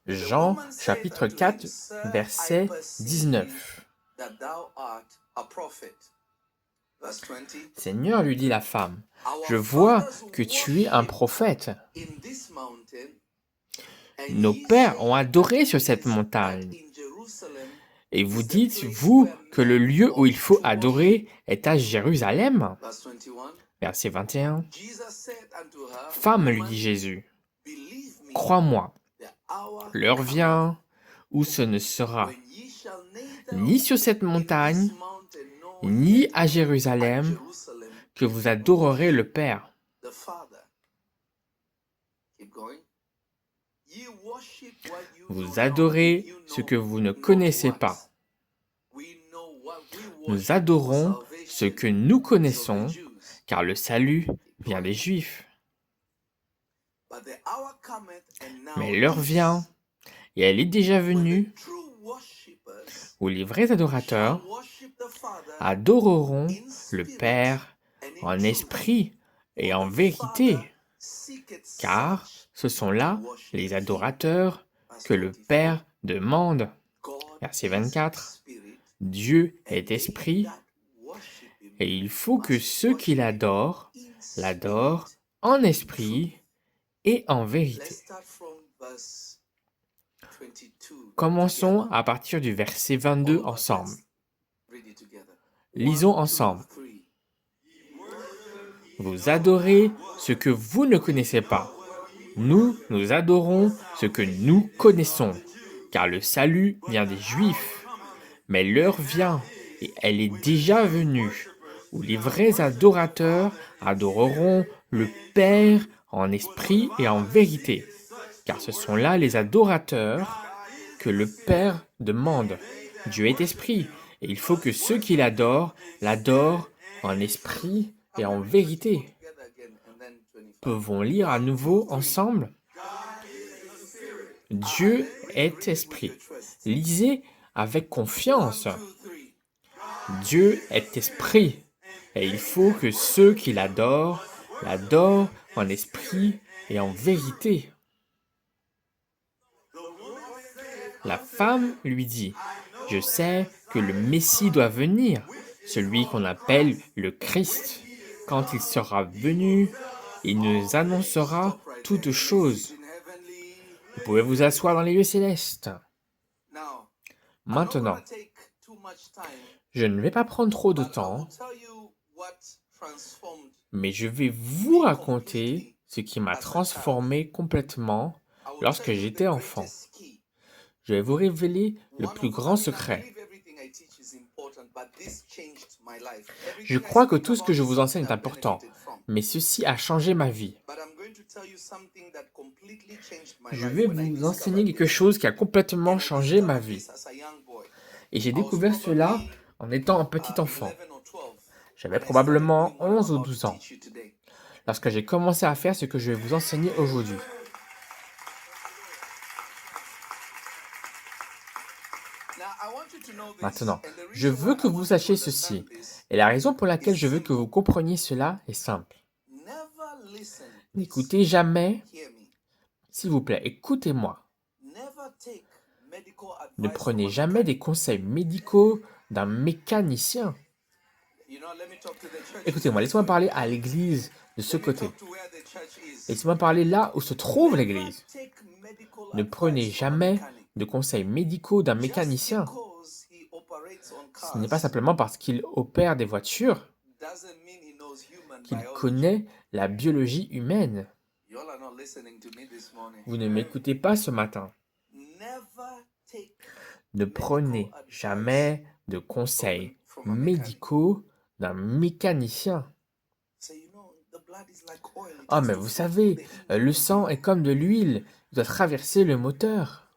Jean chapitre 4, verset 19. Seigneur, lui dit la femme, je vois que tu es un prophète. Nos pères ont adoré sur cette montagne. Et vous dites, vous, que le lieu où il faut adorer est à Jérusalem. Verset 21. Femme, lui dit Jésus, crois-moi, l'heure vient où ce ne sera ni sur cette montagne, ni à Jérusalem, que vous adorerez le Père. Vous adorez ce que vous ne connaissez pas. Nous adorons ce que nous connaissons, car le salut vient des Juifs. Mais l'heure vient, et elle est déjà venue, où les vrais adorateurs adoreront le Père en esprit et en vérité, car ce sont là les adorateurs que le Père demande. Verset 24. Dieu est esprit, et il faut que ceux qui l'adorent en esprit et en vérité. Commençons à partir du verset 22 ensemble. Lisons ensemble. Vous adorez ce que vous ne connaissez pas. Nous adorons ce que nous connaissons, car le salut vient des Juifs. Mais l'heure vient, et elle est déjà venue, où les vrais adorateurs adoreront le Père en esprit et en vérité, car ce sont là les adorateurs que le Père demande. Dieu est esprit, et il faut que ceux qui l'adorent en esprit et en vérité. Pouvons lire à nouveau ensemble? Dieu est esprit. Lisez avec confiance. Dieu est esprit, et il faut que ceux qui l'adorent en esprit et en vérité. La femme lui dit, je sais que le Messie doit venir, celui qu'on appelle le Christ. Quand il sera venu, il nous annoncera toutes choses. Vous pouvez vous asseoir dans les lieux célestes. Maintenant, je ne vais pas prendre trop de temps, mais je vais vous raconter ce qui m'a transformé complètement lorsque j'étais enfant. Je vais vous révéler le plus grand secret. Je crois que tout ce que je vous enseigne est important, mais ceci a changé ma vie. Je vais vous enseigner quelque chose qui a complètement changé ma vie. Et j'ai découvert cela en étant un petit enfant. J'avais probablement 11 ou 12 ans, lorsque j'ai commencé à faire ce que je vais vous enseigner aujourd'hui. Maintenant, je veux que vous sachiez ceci, et la raison pour laquelle je veux que vous compreniez cela est simple. N'écoutez jamais, s'il vous plaît, écoutez-moi. Ne prenez jamais des conseils médicaux d'un mécanicien. Écoutez-moi, laissez-moi parler à l'église de ce côté. Laissez-moi parler là où se trouve l'église. Ne prenez jamais de conseils médicaux d'un mécanicien. Ce n'est pas simplement parce qu'il opère des voitures qu'il connaît la biologie humaine. Vous ne m'écoutez pas ce matin. Ne prenez jamais de conseils médicaux d'un mécanicien. Ah, mais vous savez, le sang est comme de l'huile, il doit traverser le moteur.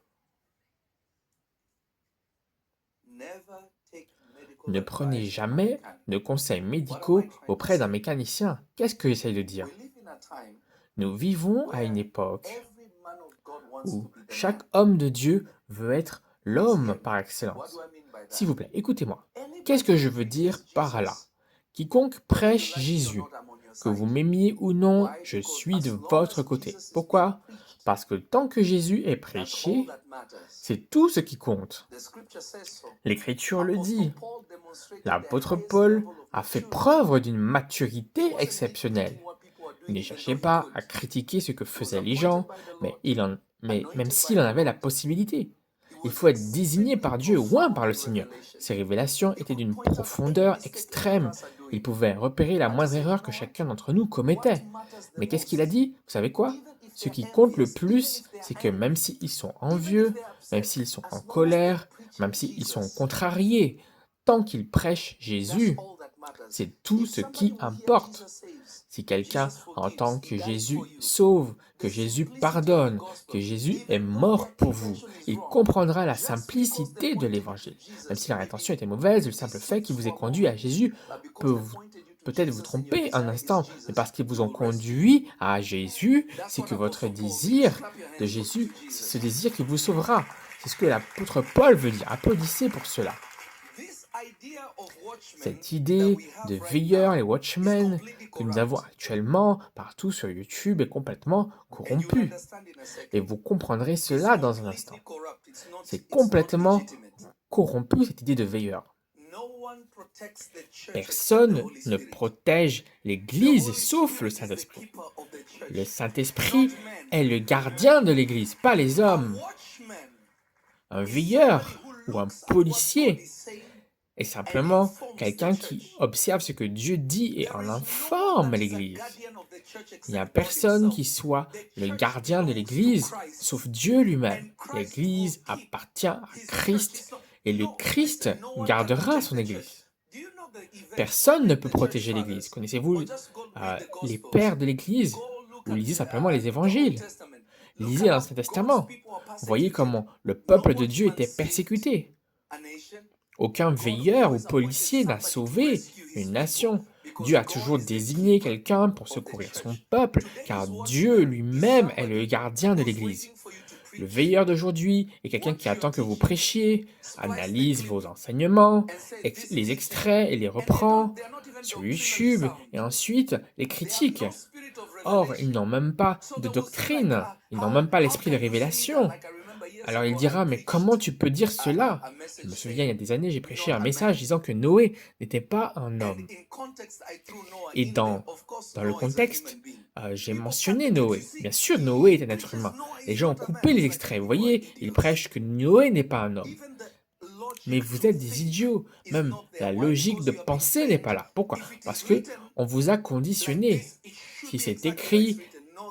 Ne prenez jamais de conseils médicaux auprès d'un mécanicien. Qu'est-ce que j'essaye de dire? Nous vivons à une époque où chaque homme de Dieu veut être l'homme par excellence. S'il vous plaît, écoutez-moi. Qu'est-ce que je veux dire par là? Quiconque prêche Jésus, que vous m'aimiez ou non, je suis de votre côté. Pourquoi? Parce que tant que Jésus est prêché, c'est tout ce qui compte. L'Écriture le dit. L'apôtre Paul a fait preuve d'une maturité exceptionnelle. Il ne cherchait pas à critiquer ce que faisaient les gens, mais même s'il en avait la possibilité. Il faut être désigné par Dieu ou un par le Seigneur. Ses révélations étaient d'une profondeur extrême. Il pouvait repérer la moindre erreur que chacun d'entre nous commettait. Mais qu'est-ce qu'il a dit? Vous savez quoi? Ce qui compte le plus, c'est que même s'ils sont envieux, même s'ils sont en colère, même s'ils sont contrariés, tant qu'ils prêchent Jésus, c'est tout ce qui importe. Si quelqu'un entend que Jésus sauve, que Jésus pardonne, que Jésus est mort pour vous, il comprendra la simplicité de l'évangile. Même si leur intention était mauvaise, le simple fait qu'il vous ait conduit à Jésus peut-être vous tromper un instant, mais parce qu'ils vous ont conduit à Jésus, c'est que votre désir de Jésus, c'est ce désir qui vous sauvera. C'est ce que l'apôtre Paul veut dire. Applaudissez pour cela. Cette idée de veilleurs et watchmen que nous avons actuellement partout sur YouTube est complètement corrompue. Et vous comprendrez cela dans un instant. C'est complètement corrompu cette idée de veilleur. Personne ne protège l'Église sauf le Saint-Esprit. Le Saint-Esprit est le gardien de l'Église, pas les hommes. Un veilleur ou un policier est simplement quelqu'un qui observe ce que Dieu dit et en informe l'Église. Il n'y a personne qui soit le gardien de l'Église, sauf Dieu lui-même. L'Église appartient à Christ et le Christ gardera son Église. Personne ne peut protéger l'Église. Connaissez-vous les pères de l'Église? Ou lisez simplement les évangiles. Lisez l'Ancien Testament. Voyez comment le peuple de Dieu était persécuté. Aucun veilleur ou policier n'a sauvé une nation. Dieu a toujours désigné quelqu'un pour secourir son peuple, car Dieu lui-même est le gardien de l'Église. Le veilleur d'aujourd'hui est quelqu'un qui attend que vous prêchiez, analyse vos enseignements, les extraits et les reprend sur YouTube, et ensuite les critique. Or, ils n'ont même pas de doctrine, ils n'ont même pas l'esprit de révélation. Alors il dira, mais comment tu peux dire cela? Je me souviens, il y a des années, j'ai prêché un message disant que Noé n'était pas un homme. Et dans le contexte, j'ai mentionné Noé. Bien sûr, Noé est un être humain. Les gens ont coupé les extraits. Vous voyez, ils prêchent que Noé n'est pas un homme. Mais vous êtes des idiots. Même la logique de pensée n'est pas là. Pourquoi? Parce que on vous a conditionné. Si c'est écrit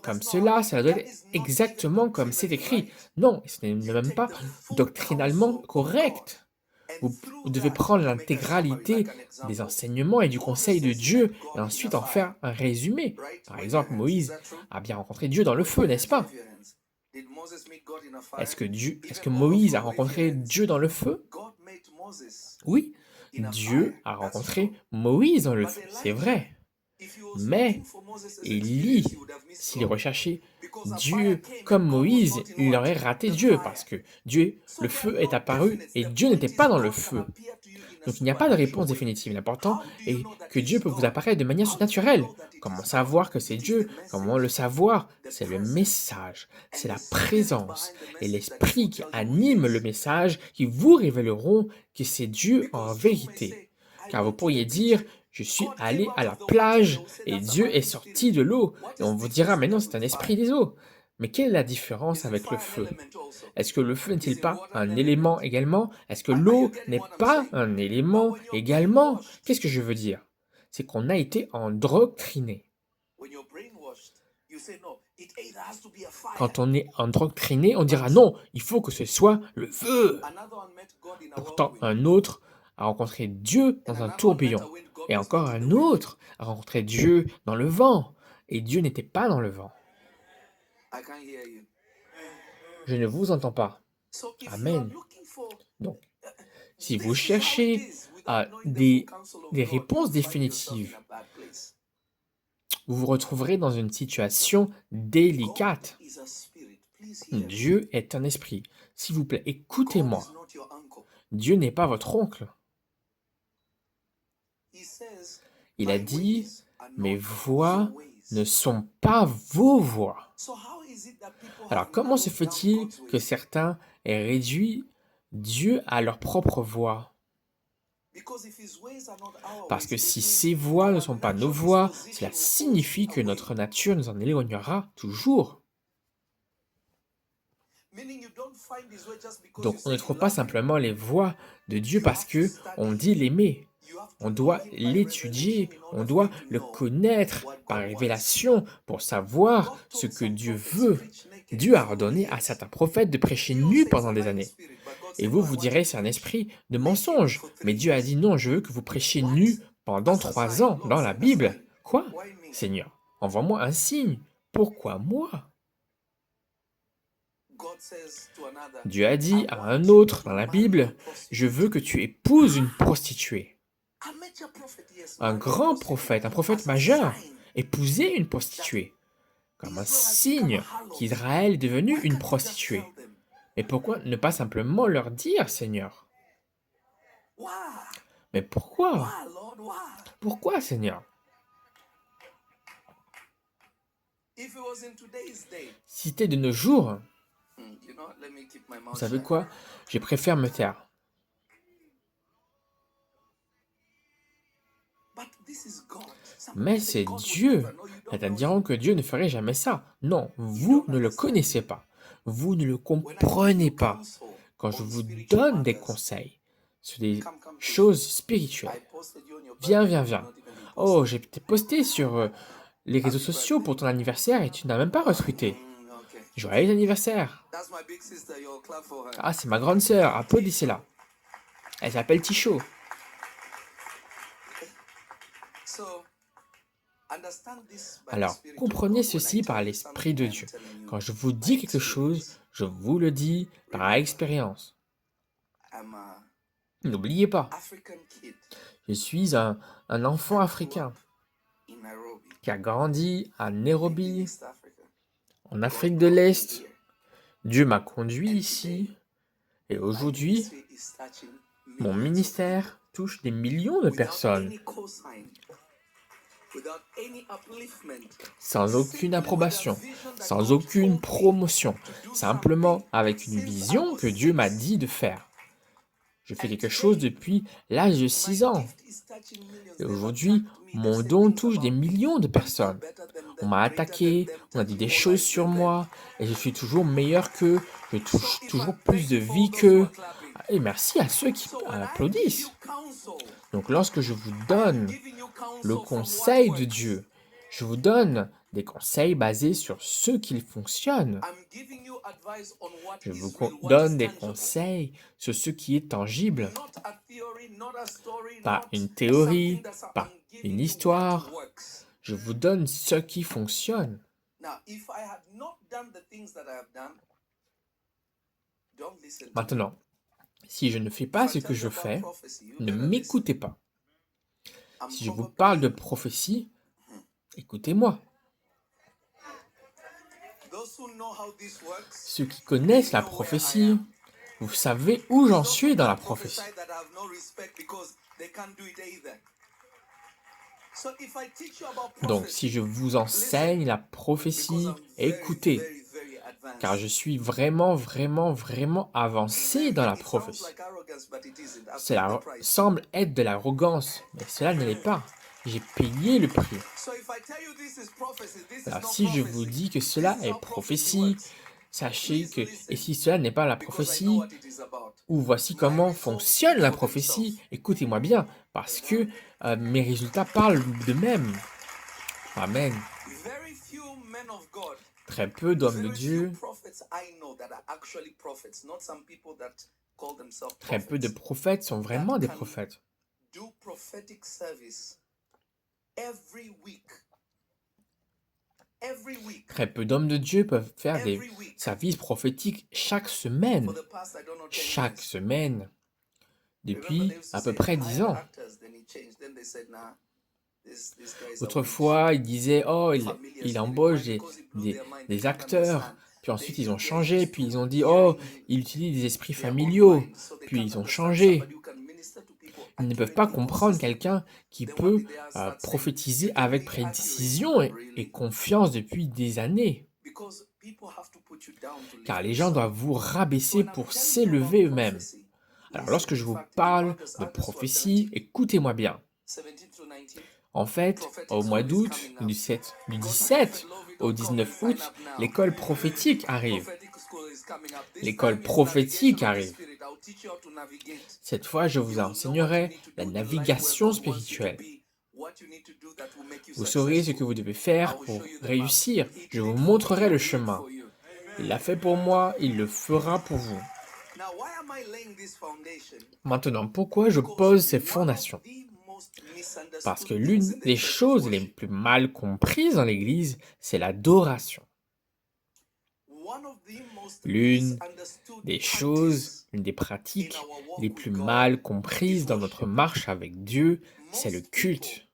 comme cela, ça doit être exactement comme c'est écrit. Non, ce n'est même pas doctrinalement correct. Vous devez prendre l'intégralité des enseignements et du conseil de Dieu et ensuite en faire un résumé. Par exemple, Moïse a bien rencontré Dieu dans le feu, n'est-ce pas? Est-ce que Moïse a rencontré Dieu dans le feu? Oui, Dieu a rencontré Moïse dans le feu, c'est vrai. Mais Élie, s'il recherchait Dieu comme Moïse, il aurait raté Dieu parce que le feu est apparu et Dieu n'était pas dans le feu. Donc il n'y a pas de réponse définitive. L'important est que Dieu peut vous apparaître de manière surnaturelle. Comment savoir que c'est Dieu? Comment le savoir? C'est le message, c'est la présence et l'esprit qui anime le message qui vous révéleront que c'est Dieu en vérité. Car vous pourriez dire, je suis allé à la plage et Dieu est sorti de l'eau. Et on vous dira, mais non, c'est un esprit des eaux. Mais quelle est la différence avec le feu? Est-ce que le feu n'est-il pas un élément également? Est-ce que l'eau n'est pas un élément également? Qu'est-ce que je veux dire? C'est qu'on a été endoctriné. Quand on est endoctriné, on dira non, il faut que ce soit le feu. Pourtant, un autre a rencontré Dieu dans un tourbillon. Et encore un autre a rencontré Dieu dans le vent. Et Dieu n'était pas dans le vent. Je ne vous entends pas. Amen. Donc, si vous cherchez des réponses définitives, vous vous retrouverez dans une situation délicate. Dieu est un esprit. S'il vous plaît, écoutez-moi. Dieu n'est pas votre oncle. Il a dit, mes voix ne sont pas vos voix. Alors comment se fait-il que certains aient réduit Dieu à leur propre voix? Parce que si ces voix ne sont pas nos voix, cela signifie que notre nature nous en éloignera toujours. Donc on ne trouve pas simplement les voix de Dieu parce que on dit l'aimer. On doit l'étudier, on doit le connaître par révélation pour savoir ce que Dieu veut. Dieu a ordonné à certains prophètes de prêcher nus pendant des années. Et vous direz c'est un esprit de mensonge. Mais Dieu a dit non, je veux que vous prêchiez nus pendant 3 ans dans la Bible. Quoi? Seigneur, envoie-moi un signe. Pourquoi moi? Dieu a dit à un autre dans la Bible, je veux que tu épouses une prostituée. Un grand prophète, un prophète majeur, épouser une prostituée, comme un signe qu'Israël est devenu une prostituée. Mais pourquoi ne pas simplement leur dire, Seigneur? Mais pourquoi? Pourquoi, Seigneur? Si c'était de nos jours, vous savez quoi? Je préfère me taire. Mais c'est Dieu. Certains diront que Dieu ne ferait jamais ça. Non, vous ne le connaissez pas. Vous ne le comprenez pas. Quand je vous donne des conseils sur des choses spirituelles, viens. Oh, j'ai posté sur les réseaux sociaux pour ton anniversaire et tu n'as même pas retweeté. Joyeux anniversaire. Ah, c'est ma grande sœur, applaudissez-la. Elle s'appelle Ticho. Alors, comprenez ceci par l'Esprit de Dieu. Quand je vous dis quelque chose, je vous le dis par expérience. N'oubliez pas, je suis un enfant africain qui a grandi à Nairobi, en Afrique de l'Est. Dieu m'a conduit ici et aujourd'hui, mon ministère touche des millions de personnes sans aucune approbation, sans aucune promotion, simplement avec une vision que Dieu m'a dit de faire. Je fais quelque chose depuis l'âge de 6 ans. Et aujourd'hui, mon don touche des millions de personnes. On m'a attaqué, on a dit des choses sur moi, et je suis toujours meilleur qu'eux, je touche toujours plus de vie qu'eux. Et merci à ceux qui applaudissent. Donc lorsque je vous donne le conseil de Dieu, je vous donne des conseils basés sur ce qui fonctionne. Je vous donne des conseils sur ce qui est tangible. Pas une théorie, pas une histoire. Je vous donne ce qui fonctionne. Maintenant, si je ne fais pas ce que je fais, ne m'écoutez pas. Si je vous parle de prophétie, écoutez-moi. Ceux qui connaissent la prophétie, vous savez où j'en suis dans la prophétie. Donc, si je vous enseigne la prophétie, écoutez, car je suis vraiment avancé dans la prophétie. Cela semble être de l'arrogance, mais cela ne l'est pas. J'ai payé le prix. Alors, si je vous dis que cela est prophétie, sachez que, et si cela n'est pas la prophétie, ou voici comment fonctionne la prophétie, écoutez-moi bien, parce que mes résultats parlent d'eux-mêmes. Amen. Très peu d'hommes de Dieu, très peu de prophètes sont vraiment des prophètes. Très peu d'hommes de Dieu peuvent faire des services prophétiques chaque semaine. Chaque semaine. Depuis à peu près 10 ans. Autrefois, ils disaient, oh, il embauche des acteurs. Puis ensuite, ils ont changé. Puis ils ont dit, oh, il utilise des esprits familiaux. Puis ils ont changé. Ils ne peuvent pas comprendre quelqu'un qui peut prophétiser avec précision et confiance depuis des années. Car les gens doivent vous rabaisser pour s'élever eux-mêmes. Alors lorsque je vous parle de prophétie, écoutez-moi bien. En fait, au mois d'août, du 17 au 19 août, l'école prophétique arrive. L'école prophétique arrive. Cette fois, je vous enseignerai la navigation spirituelle. Vous saurez ce que vous devez faire pour réussir. Je vous montrerai le chemin. Il l'a fait pour moi, il le fera pour vous. Maintenant, pourquoi je pose ces fondations? Parce que l'une des choses les plus mal comprises dans l'Église, c'est l'adoration. L'une des choses, l'une des pratiques les plus mal comprises dans notre marche avec Dieu, c'est le culte.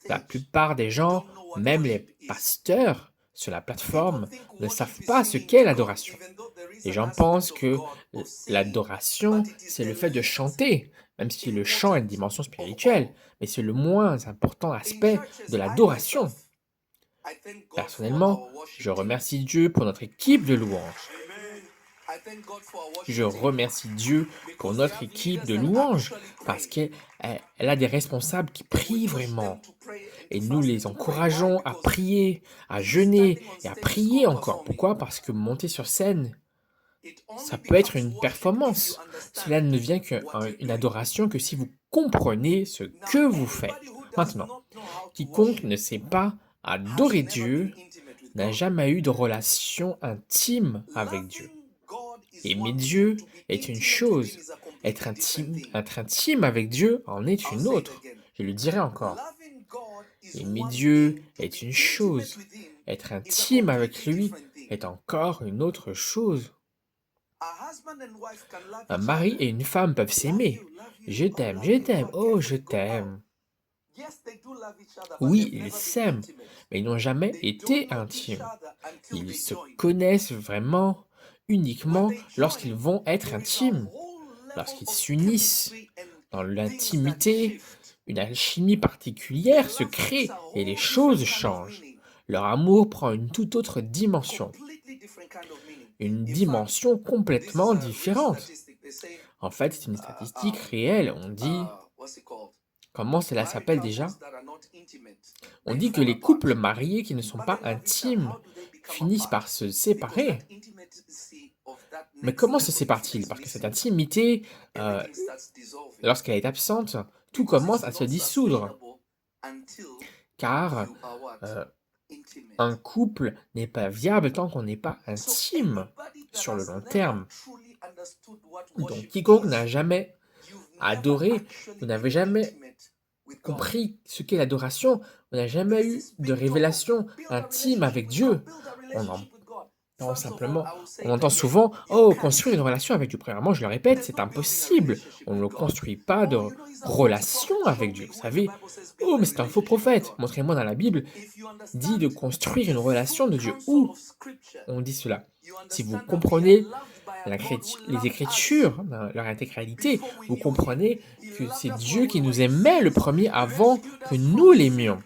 La plupart des gens, même les pasteurs sur la plateforme, ne savent pas ce qu'est l'adoration. Les gens pensent que l'adoration, c'est le fait de chanter, même si le chant a une dimension spirituelle, mais c'est le moins important aspect de l'adoration. Personnellement, je remercie Dieu pour notre équipe de louanges. Je remercie Dieu pour notre équipe de louanges parce qu'elle a des responsables qui prient vraiment. Et nous les encourageons à prier, à jeûner et à prier encore. Pourquoi? Parce que monter sur scène, ça peut être une performance. Cela ne vient qu'une adoration que si vous comprenez ce que vous faites. Maintenant, quiconque ne sait pas adorer Dieu n'a jamais eu de relation intime avec Dieu. Aimer Dieu est une chose, être intime avec Dieu en est une autre. Je le dirai encore. Aimer Dieu est une chose, être intime avec lui est encore une autre chose. Un mari et une femme peuvent s'aimer. Je t'aime, oh je t'aime. Oui, ils s'aiment, mais ils n'ont jamais été intimes. Ils se connaissent vraiment uniquement lorsqu'ils vont être intimes, lorsqu'ils s'unissent dans l'intimité. Une alchimie particulière se crée et les choses changent. Leur amour prend une toute autre dimension, une dimension complètement différente. En fait, c'est une statistique réelle. On dit, comment cela s'appelle déjà? On dit que les couples mariés qui ne sont pas intimes finissent par se séparer. Mais comment se séparent-ils? Parce que cette intimité, lorsqu'elle est absente, tout commence à se dissoudre. Car un couple n'est pas viable tant qu'on n'est pas intime sur le long terme. Donc quiconque n'a jamais adoré, vous n'avez jamais compris ce qu'est l'adoration, on n'a jamais eu de révélation intime avec Dieu. On entend souvent, oh, construire une relation avec Dieu. Premièrement, je le répète, c'est impossible. On ne construit pas de relation avec Dieu. Vous savez, oh, mais c'est un faux prophète. Montrez-moi dans la Bible, dit de construire une relation de Dieu. Où on dit cela? Si vous comprenez les Écritures, dans leur intégralité, vous comprenez que c'est Dieu qui nous aimait le premier avant que nous l'aimions.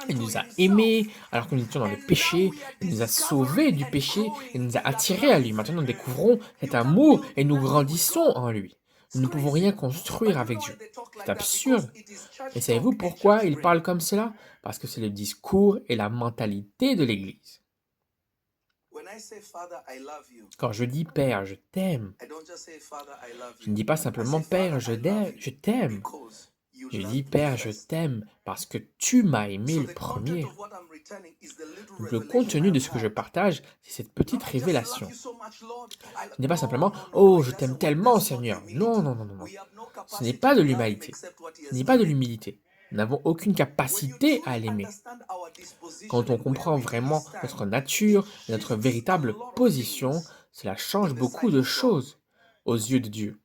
Il nous a aimés alors que nous étions dans le péché, il nous a sauvés du péché, il nous a attirés à lui. Maintenant, nous découvrons cet amour et nous grandissons en lui. Nous ne pouvons rien construire avec Dieu. C'est absurde. Et savez-vous pourquoi il parle comme cela? Parce que c'est le discours et la mentalité de l'Église. Quand je dis Père, je t'aime, je ne dis pas simplement Père, je t'aime. Je dis Père, je t'aime parce que tu m'as aimé le premier. Donc, le contenu de ce que je partage, c'est cette petite révélation. Ce n'est pas simplement oh, je t'aime tellement, Seigneur. Non, non, non, non, non. Ce n'est pas de l'humanité. Ce n'est pas de l'humilité. Nous n'avons aucune capacité à l'aimer. Quand on comprend vraiment notre nature, notre véritable position, cela change beaucoup de choses aux yeux de Dieu.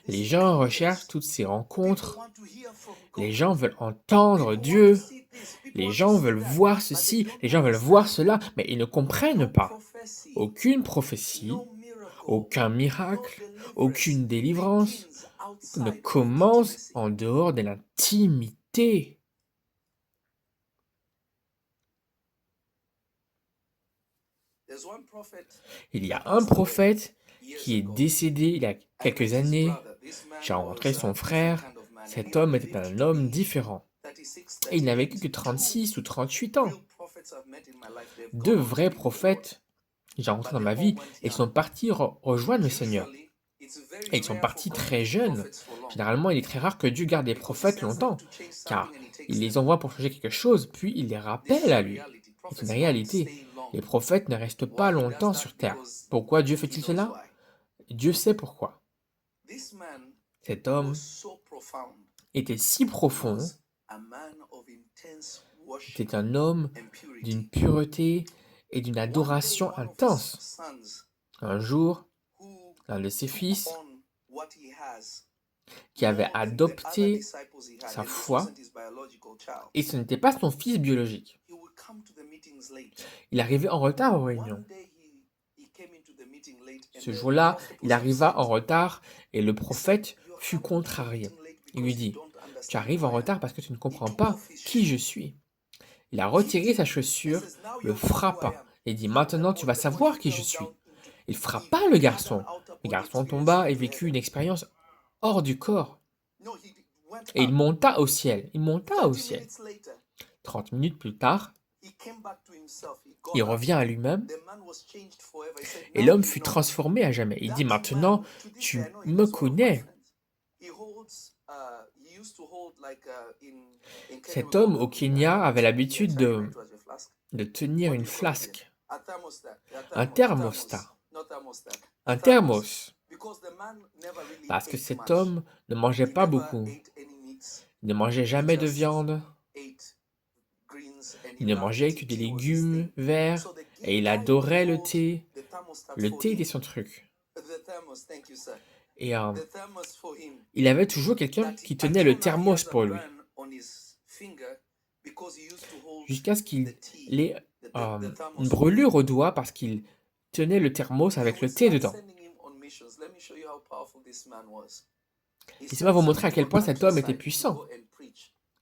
Les gens recherchent toutes ces rencontres. Les gens veulent entendre Dieu. Les gens veulent voir ceci. Les gens veulent voir cela. Mais ils ne comprennent pas. Aucune prophétie, Aucun miracle, aucune délivrance ne commence en dehors de l'intimité. Il y a un prophète qui est décédé il y a quelques années. J'ai rencontré son frère. Cet homme était un homme différent. Et il n'a vécu que 36 ou 38 ans. Deux vrais prophètes que j'ai rencontrés dans ma vie et qui sont partis rejoindre le Seigneur. Et ils sont partis très jeunes. Généralement, il est très rare que Dieu garde des prophètes longtemps, car il les envoie pour changer quelque chose, puis il les rappelle à lui. C'est une réalité. Les prophètes ne restent pas longtemps sur terre. Pourquoi Dieu fait-il cela? Dieu sait pourquoi. Cet homme était si profond, c'était un homme d'une pureté et d'une adoration intense. Un jour, l'un de ses fils, qui avait adopté sa foi, et ce n'était pas son fils biologique. Il arrivait en retard aux réunions. Ce jour-là, il arriva en retard et le prophète fut contrarié. Il lui dit, « Tu arrives en retard parce que tu ne comprends pas qui je suis. » Il a retiré sa chaussure, le frappa et dit, « Maintenant tu vas savoir qui je suis. » Il frappa le garçon. Le garçon tomba et vécut une expérience hors du corps. Et il monta au ciel. Il monta au ciel. 30 minutes plus tard, il revient à lui-même et l'homme fut transformé à jamais. Il dit, maintenant, tu me connais. Cet homme au Kenya avait l'habitude de tenir une flasque, un thermostat, un thermos, parce que cet homme ne mangeait pas beaucoup, il ne mangeait jamais de viande, il ne mangeait que des légumes verts et il adorait le thé. Le thé était son truc. Et il avait toujours quelqu'un qui tenait le thermos pour lui, jusqu'à ce qu'il ait une brûlure au doigt parce qu'il tenait le thermos avec le thé dedans. Laissez-moi vous montrer à quel point cet homme était puissant.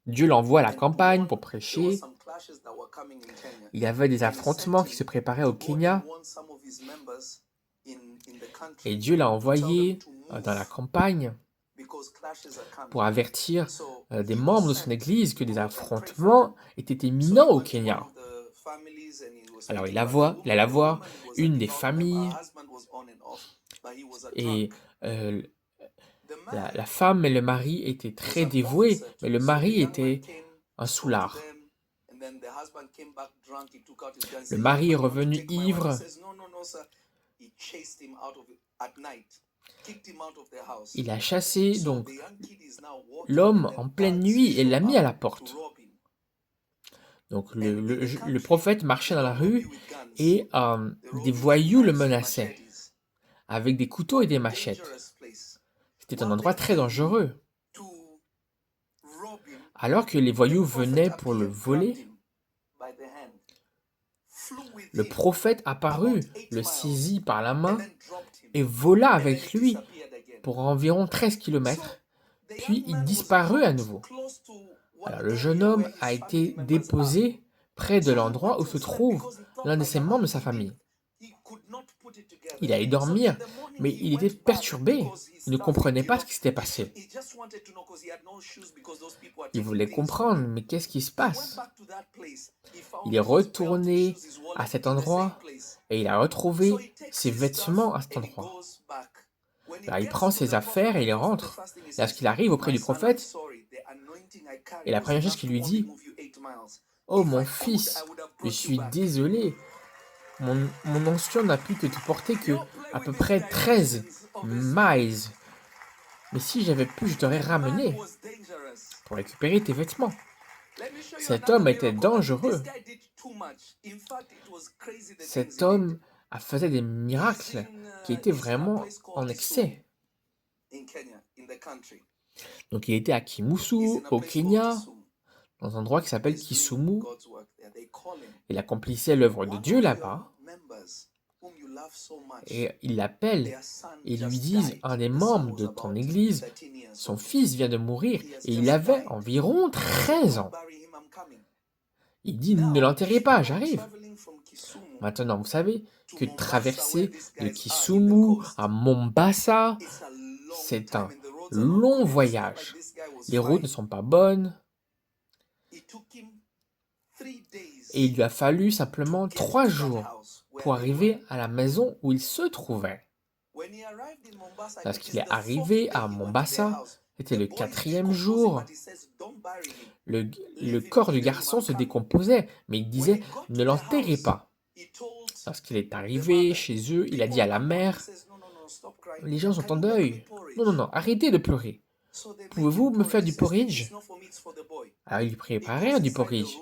Dieu l'envoie à la campagne pour prêcher. Il y avait des affrontements qui se préparaient au Kenya. Et Dieu l'a envoyé dans la campagne pour avertir des membres de son église que des affrontements étaient imminents au Kenya. Alors il alla voir une des familles et la femme et le mari étaient très dévoués, mais le mari était un soulard. Le mari est revenu ivre. Il a chassé donc l'homme en pleine nuit et l'a mis à la porte. Donc le prophète marchait dans la rue et des voyous le menaçaient avec des couteaux et des machettes. C'était un endroit très dangereux. Alors que les voyous venaient pour le voler, le prophète apparut, le saisit par la main et vola avec lui pour environ 13 kilomètres, puis il disparut à nouveau. Alors le jeune homme a été déposé près de l'endroit où se trouve l'un de ses membres de sa famille. Il allait dormir, mais il était perturbé. Il ne comprenait pas ce qui s'était passé. Il voulait comprendre, mais qu'est-ce qui se passe? Il est retourné à cet endroit et il a retrouvé ses vêtements à cet endroit. Alors, il prend ses affaires et il rentre. Lorsqu'il arrive auprès du prophète, et la première chose qu'il lui dit, « Oh mon fils, je suis désolé. Mon onction n'a pu que te porter que à peu près 13 miles. Mais si j'avais pu, je t'aurais ramené pour récupérer tes vêtements. » Cet homme était dangereux. Cet homme faisait des miracles qui étaient vraiment en excès. Donc il était à Kimusu, au Kenya, dans un endroit qui s'appelle Kisumu. Il accomplissait l'œuvre de Dieu là-bas. Et ils l'appellent et lui disent, un des membres de ton église, son fils vient de mourir et il avait environ 13 ans. Il dit, ne l'enterrez pas, j'arrive. Maintenant, vous savez que traverser de Kisumu à Mombasa, c'est un long voyage. Les routes ne sont pas bonnes. Et il lui a fallu simplement 3 jours pour arriver à la maison où il se trouvait. Lorsqu'il est arrivé à Mombasa, c'était le 4e jour. Le corps du garçon se décomposait, mais il disait, ne l'enterrez pas. Lorsqu'il est arrivé chez eux, il a dit à la mère, les gens sont en deuil. Non, non, non, arrêtez de pleurer. Pouvez-vous me faire du porridge? Alors il lui préparait du porridge.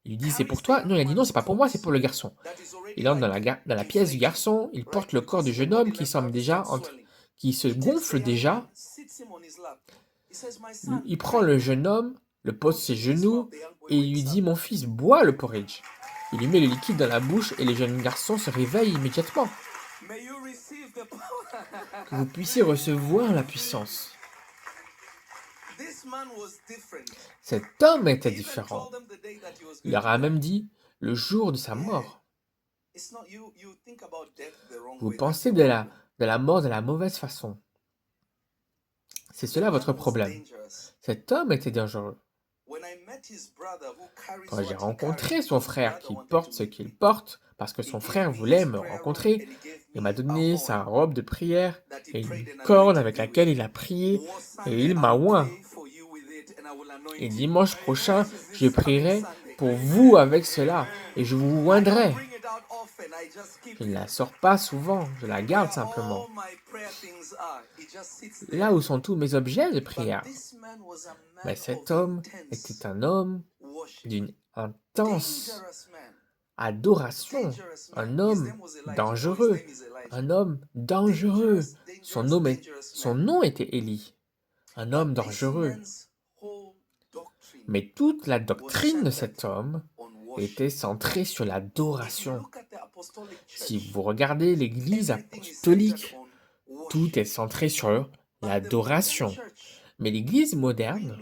Il lui dit, c'est pour toi? Non, il a dit, non, c'est pas pour moi, c'est pour le garçon. Il entre dans la pièce du garçon, il porte le corps du jeune homme qui semble déjà qui se gonfle déjà. Il prend le jeune homme, le pose sur ses genoux et il lui dit, mon fils, bois le porridge. Il lui met le liquide dans la bouche et le jeune garçon se réveille immédiatement. Que vous puissiez recevoir la puissance. Cet homme était différent. Il leur a même dit, le jour de sa mort. Vous pensez de la mort de la mauvaise façon. C'est cela votre problème. Cet homme était dangereux. Quand j'ai rencontré son frère qui porte ce qu'il porte, parce que son frère voulait me rencontrer, il m'a donné sa robe de prière et une corde avec laquelle il a prié et il m'a oint. Et dimanche prochain, je prierai pour vous avec cela et je vous oindrai. Je ne la sors pas souvent, je la garde simplement. Là où sont tous mes objets de prière. Mais cet homme était un homme d'une intense adoration, un homme dangereux, un homme dangereux. Son nom était Élie, un homme dangereux. Mais toute la doctrine de cet homme était centrée sur l'adoration. Si vous regardez l'Église apostolique, tout est centré sur l'adoration. Mais l'Église moderne,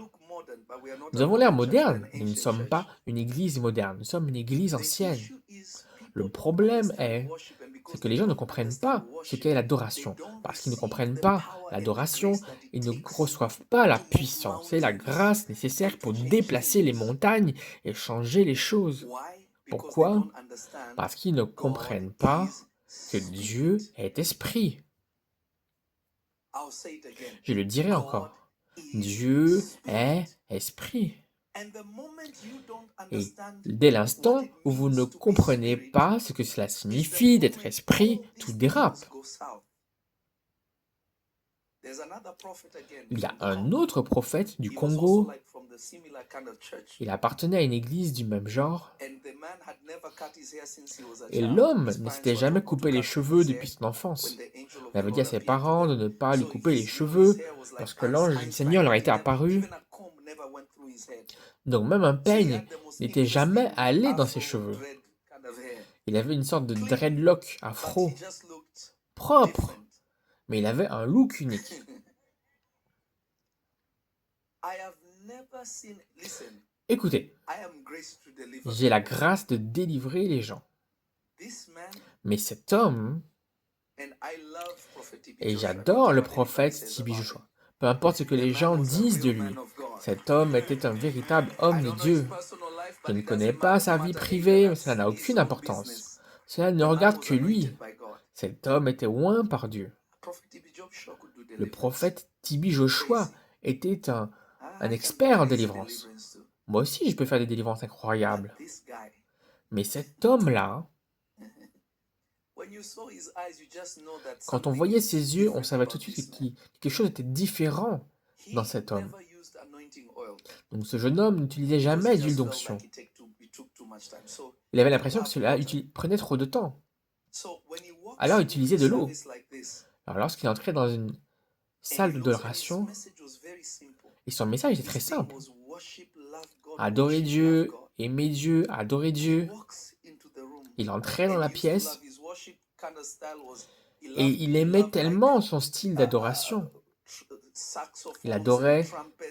nous avons l'air moderne, mais nous ne sommes pas une Église moderne, nous sommes une Église ancienne. Le problème c'est que les gens ne comprennent pas ce qu'est l'adoration. Parce qu'ils ne comprennent pas l'adoration, ils ne reçoivent pas la puissance et la grâce nécessaire pour déplacer les montagnes et changer les choses. Pourquoi? Parce qu'ils ne comprennent pas que Dieu est esprit. Je le dirai encore. Dieu est esprit. Et dès l'instant où vous ne comprenez pas ce que cela signifie d'être esprit, tout dérape. Il y a un autre prophète du Congo. Il appartenait à une église du même genre. Et l'homme ne s'était jamais coupé les cheveux depuis son enfance. Il avait dit à ses parents de ne pas lui couper les cheveux lorsque l'ange du Seigneur leur était apparu. Donc même un peigne n'était jamais allé dans ses cheveux. Il avait une sorte de dreadlock afro, propre, mais il avait un look unique. Écoutez, j'ai la grâce de délivrer les gens. Mais cet homme, et j'adore le prophète T.B. Joshua, peu importe ce que les gens disent de lui, cet homme était un véritable homme de Dieu. Je ne connais pas sa vie privée, mais cela n'a aucune importance. Cela ne regarde que lui. Cet homme était oint par Dieu. Le prophète T.B. Joshua était un expert en délivrance. Moi aussi, je peux faire des délivrances incroyables. Mais cet homme-là, quand on voyait ses yeux, on savait tout de suite que quelque chose était différent dans cet homme. Donc ce jeune homme n'utilisait jamais d'huile d'onction. Il avait l'impression que cela prenait trop de temps. Alors il utilisait de l'eau. Alors lorsqu'il entrait dans une salle d'adoration, et son message était très simple. Adorer Dieu, aimer Dieu, adorer Dieu. Il entrait dans la pièce, Et il aimait tellement son style d'adoration. Il adorait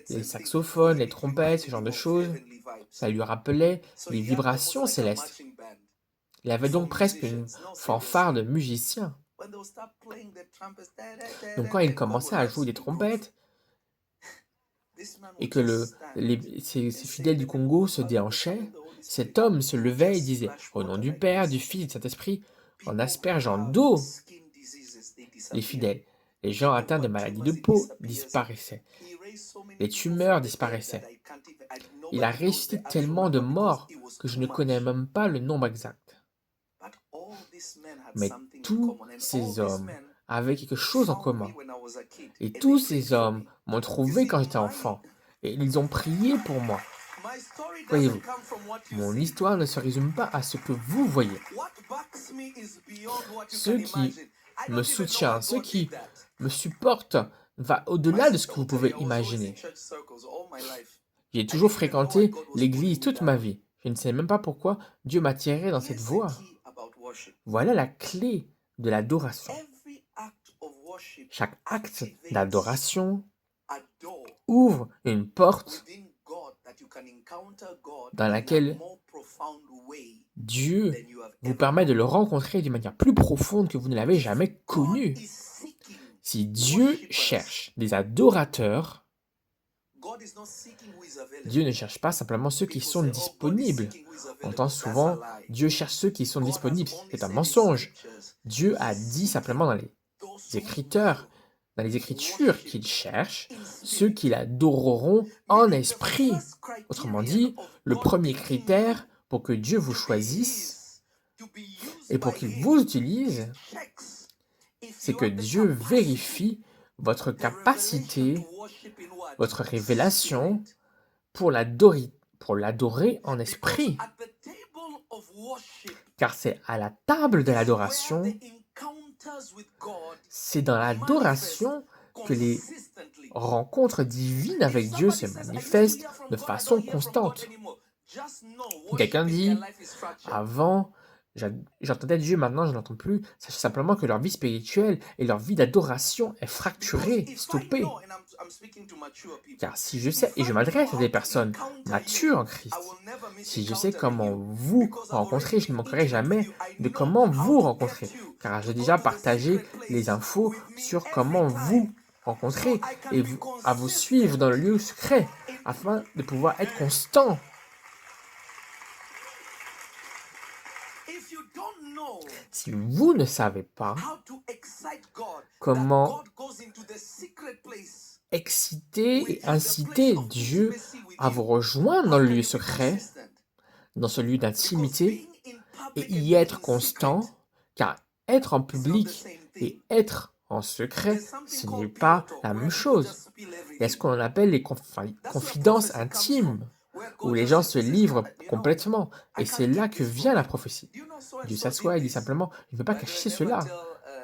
les saxophones, les trompettes, ce genre de choses. Ça lui rappelait les vibrations célestes. Il avait donc presque une fanfare de musicien. Donc quand il commençait à jouer des trompettes, et que ses fidèles du Congo se déhanchaient, cet homme se levait et disait « Au nom du Père, du Fils et du Saint-Esprit, en aspergeant d'eau les fidèles. Les gens atteints de maladies de peau disparaissaient. Les tumeurs disparaissaient. Il a ressuscité tellement de morts que je ne connais même pas le nombre exact. Mais tous ces hommes avaient quelque chose en commun. Et tous ces hommes m'ont trouvé quand j'étais enfant. Et ils ont prié pour moi. Voyez-vous, mon histoire ne se résume pas à ce que vous voyez. Ceux qui me soutiennent, ceux qui me supportent, va au-delà de ce que vous pouvez imaginer. J'ai toujours fréquenté l'église toute ma vie. Je ne sais même pas pourquoi Dieu m'a tiré dans cette voie. Voilà la clé de l'adoration. Chaque acte d'adoration ouvre une porte dans laquelle Dieu vous permet de le rencontrer d'une manière plus profonde que vous ne l'avez jamais connu. Si Dieu cherche des adorateurs, Dieu ne cherche pas simplement ceux qui sont disponibles. On entend souvent, Dieu cherche ceux qui sont disponibles. C'est un mensonge. Dieu a dit simplement dans les Écritures qu'il cherche ceux qui l'adoreront en esprit. Autrement dit, le premier critère pour que Dieu vous choisisse et pour qu'il vous utilise, c'est que Dieu vérifie votre capacité, votre révélation pour l'adorer en esprit. Car c'est à la table de l'adoration, c'est dans l'adoration que les rencontres divines avec Dieu se manifestent de façon constante. Quelqu'un dit, avant, j'entendais Dieu, maintenant je n'entends plus. Sachez simplement que leur vie spirituelle et leur vie d'adoration est fracturée, stoppée. Car si je sais, et je m'adresse à des personnes matures en Christ, si je sais comment vous rencontrer, je ne manquerai jamais de comment vous rencontrer. Car j'ai déjà partagé les infos sur comment vous rencontrer et à vous suivre dans le lieu secret afin de pouvoir être constant. Si vous ne savez pas comment exciter et inciter Dieu à vous rejoindre dans le lieu secret, dans ce lieu d'intimité, et y être constant, car être en public et être en secret, ce n'est pas la même chose. Il y a ce qu'on appelle les confidences intimes, où les gens se livrent complètement, et c'est là que vient la prophétie. Dieu s'assoit et dit simplement, je ne veux pas cacher cela.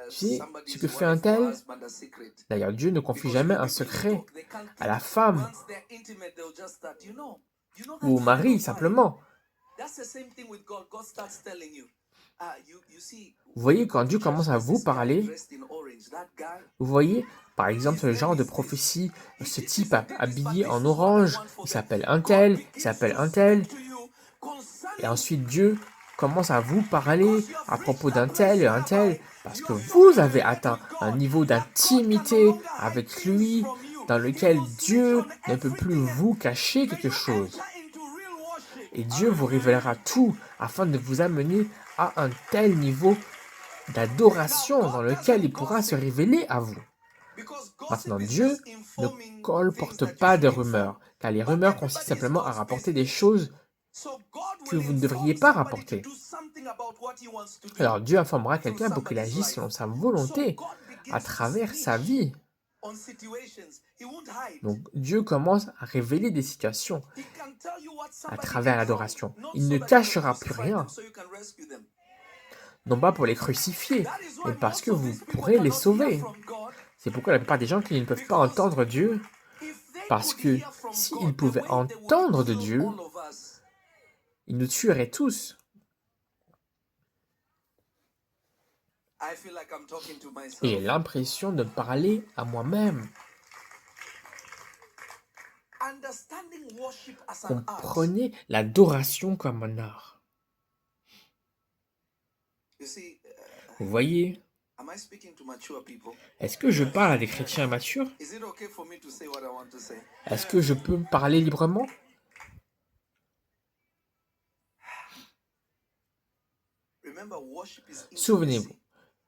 Tu sais ce que fait un tel? D'ailleurs, Dieu ne confie jamais un secret à la femme ou au mari, simplement. Vous voyez, quand Dieu commence à vous parler, vous voyez, par exemple, ce genre de prophétie, ce type habillé en orange, il s'appelle un tel, il s'appelle un tel. Et ensuite, Dieu commence à vous parler à propos d'un tel et un tel, parce que vous avez atteint un niveau d'intimité avec lui, dans lequel Dieu ne peut plus vous cacher quelque chose. Et Dieu vous révélera tout afin de vous amener à un tel niveau d'adoration dans lequel il pourra se révéler à vous. Maintenant, Dieu ne colporte pas de rumeurs, car les rumeurs consistent simplement à rapporter des choses que vous ne devriez pas rapporter. Alors Dieu informera quelqu'un pour qu'il agisse selon sa volonté à travers sa vie. Donc Dieu commence à révéler des situations à travers l'adoration. Il ne cachera plus rien. Non pas pour les crucifier, mais parce que vous pourrez les sauver. C'est pourquoi la plupart des gens qui ne peuvent pas entendre Dieu, parce que s'ils pouvaient entendre de Dieu, ils nous tueraient tous. Et j'ai l'impression de parler à moi-même. Comprenez l'adoration comme un art. Vous voyez, est-ce que je parle à des chrétiens matures? Est-ce que je peux parler librement? Souvenez-vous,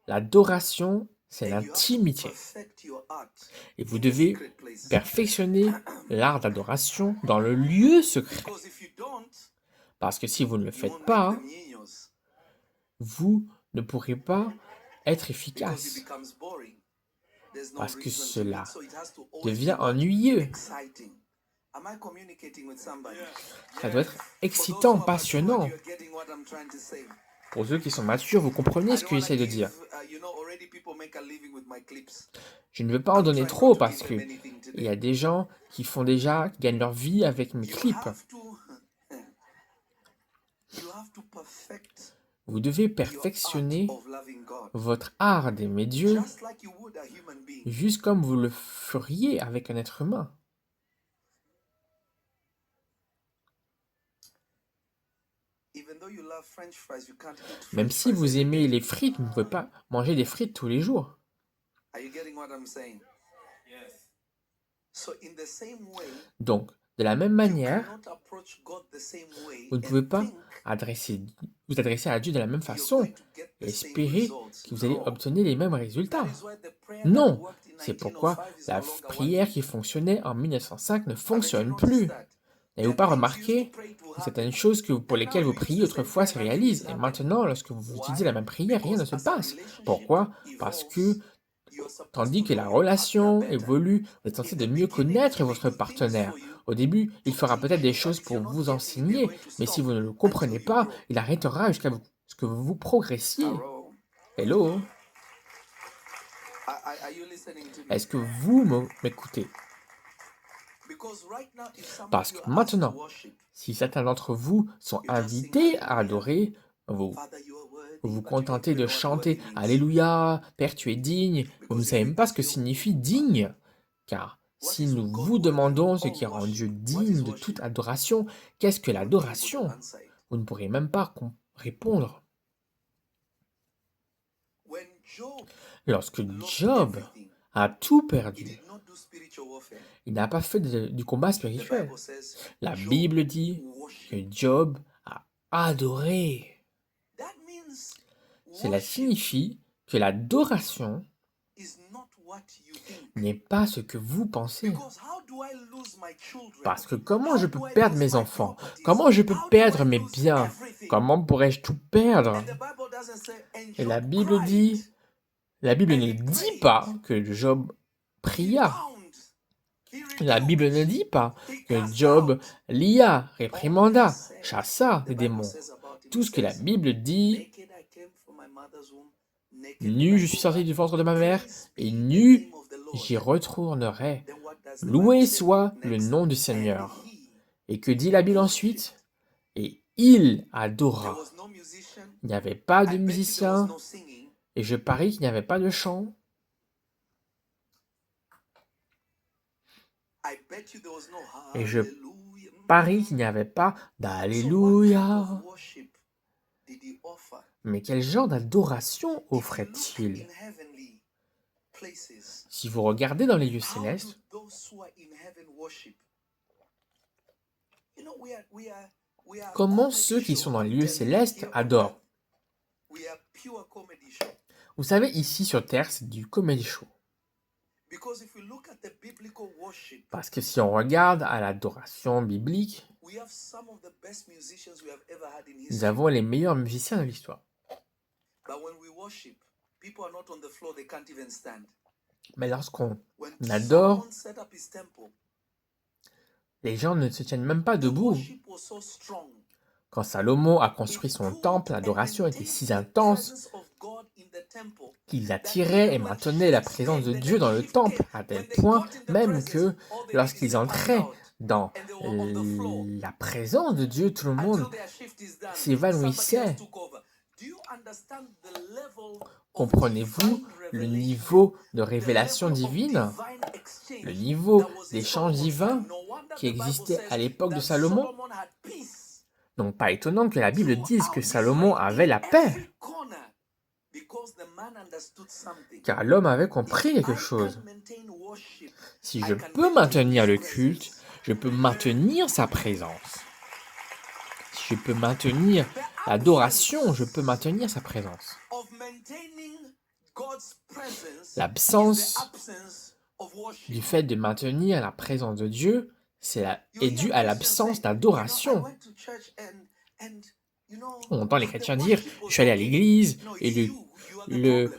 l'adoration, c'est l'intimité. Et vous devez perfectionner l'art d'adoration dans le lieu secret. Parce que si vous ne le faites pas, vous ne pourrez pas être efficace. Parce que cela devient ennuyeux. Ça doit être excitant, passionnant. Pour ceux qui sont matures, vous comprenez ce que j'essaie de dire. Je ne veux pas en donner trop parce que il y a des gens qui gagnent leur vie avec mes clips. Vous devez perfectionner votre art d'aimer Dieu, juste comme vous le feriez avec un être humain. Même si vous aimez les frites, vous ne pouvez pas manger des frites tous les jours. Donc, de la même manière, vous ne pouvez pas vous adresser à Dieu de la même façon et espérer que vous allez obtenir les mêmes résultats. Non, c'est pourquoi la prière qui fonctionnait en 1905 ne fonctionne plus. N'avez-vous pas remarqué que certaines choses pour lesquelles vous priez autrefois se réalisent et maintenant, lorsque vous utilisez la même prière, rien ne se passe? Pourquoi? Parce que, tandis que la relation évolue, vous êtes censé de mieux connaître votre partenaire. Au début, il fera peut-être des choses pour vous enseigner, mais si vous ne le comprenez pas, il arrêtera jusqu'à ce que vous progressiez. Hello? Est-ce que vous m'écoutez? Parce que maintenant, si certains d'entre vous sont invités à adorer, vous vous contentez de chanter « Alléluia, Père, tu es digne », vous ne savez même pas ce que signifie « digne ». Car si nous vous demandons ce qui rend Dieu digne de toute adoration, qu'est-ce que l'adoration? Vous ne pourrez même pas répondre. Lorsque Job a tout perdu, il n'a pas fait du combat spirituel. La Bible dit que Job a adoré. Cela signifie que l'adoration n'est pas ce que vous pensez. Parce que comment je peux perdre mes enfants? Comment je peux perdre mes biens? Comment pourrais-je tout perdre? Et la Bible ne dit pas que Job pria. La Bible ne dit pas que Job lia, réprimanda, chassa les démons. Tout ce que la Bible dit, nu je suis sorti du ventre de ma mère, et nu j'y retournerai. Loué soit le nom du Seigneur. Et que dit la Bible ensuite? Et il adora. Il n'y avait pas de musicien, et je parie qu'il n'y avait pas de chant. Et je parie qu'il n'y avait pas d'Alléluia. Mais quel genre d'adoration offrait-il? Si vous regardez dans les lieux célestes, comment ceux qui sont dans les lieux célestes adorent? Vous savez, ici sur Terre, c'est du comedy show. Parce que si on regarde à l'adoration biblique, nous avons les meilleurs musiciens de l'histoire. Mais lorsqu'on adore, les gens ne se tiennent même pas debout. Quand Salomon a construit son temple, l'adoration était si intense qu'ils attiraient et maintenaient la présence de Dieu dans le temple, à tel point même que lorsqu'ils entraient dans la présence de Dieu, tout le monde s'évanouissait. Comprenez-vous le niveau de révélation divine, le niveau d'échange divin qui existait à l'époque de Salomon? Donc pas étonnant que la Bible dise que Salomon avait la paix, car l'homme avait compris quelque chose. Si je peux maintenir le culte, je peux maintenir sa présence. Si je peux maintenir l'adoration, je peux maintenir sa présence. L'absence du fait de maintenir la présence de Dieu est due à l'absence d'adoration. On entend les chrétiens dire « je suis allé à l'église » et le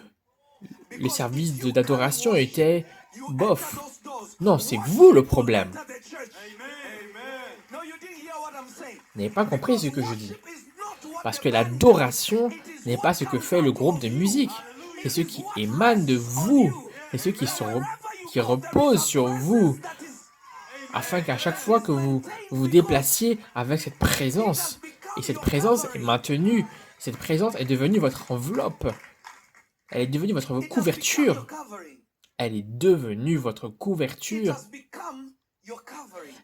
service d'adoration était bof. Non, c'est vous le problème. Vous n'avez pas compris ce que je dis. Parce que l'adoration n'est pas ce que fait le groupe de musique. C'est ce qui émane de vous. C'est ce qui repose sur vous. Afin qu'à chaque fois que vous vous déplaciez avec cette présence, et cette présence est maintenue, cette présence est devenue votre enveloppe. Elle est devenue votre couverture. Elle est devenue votre couverture.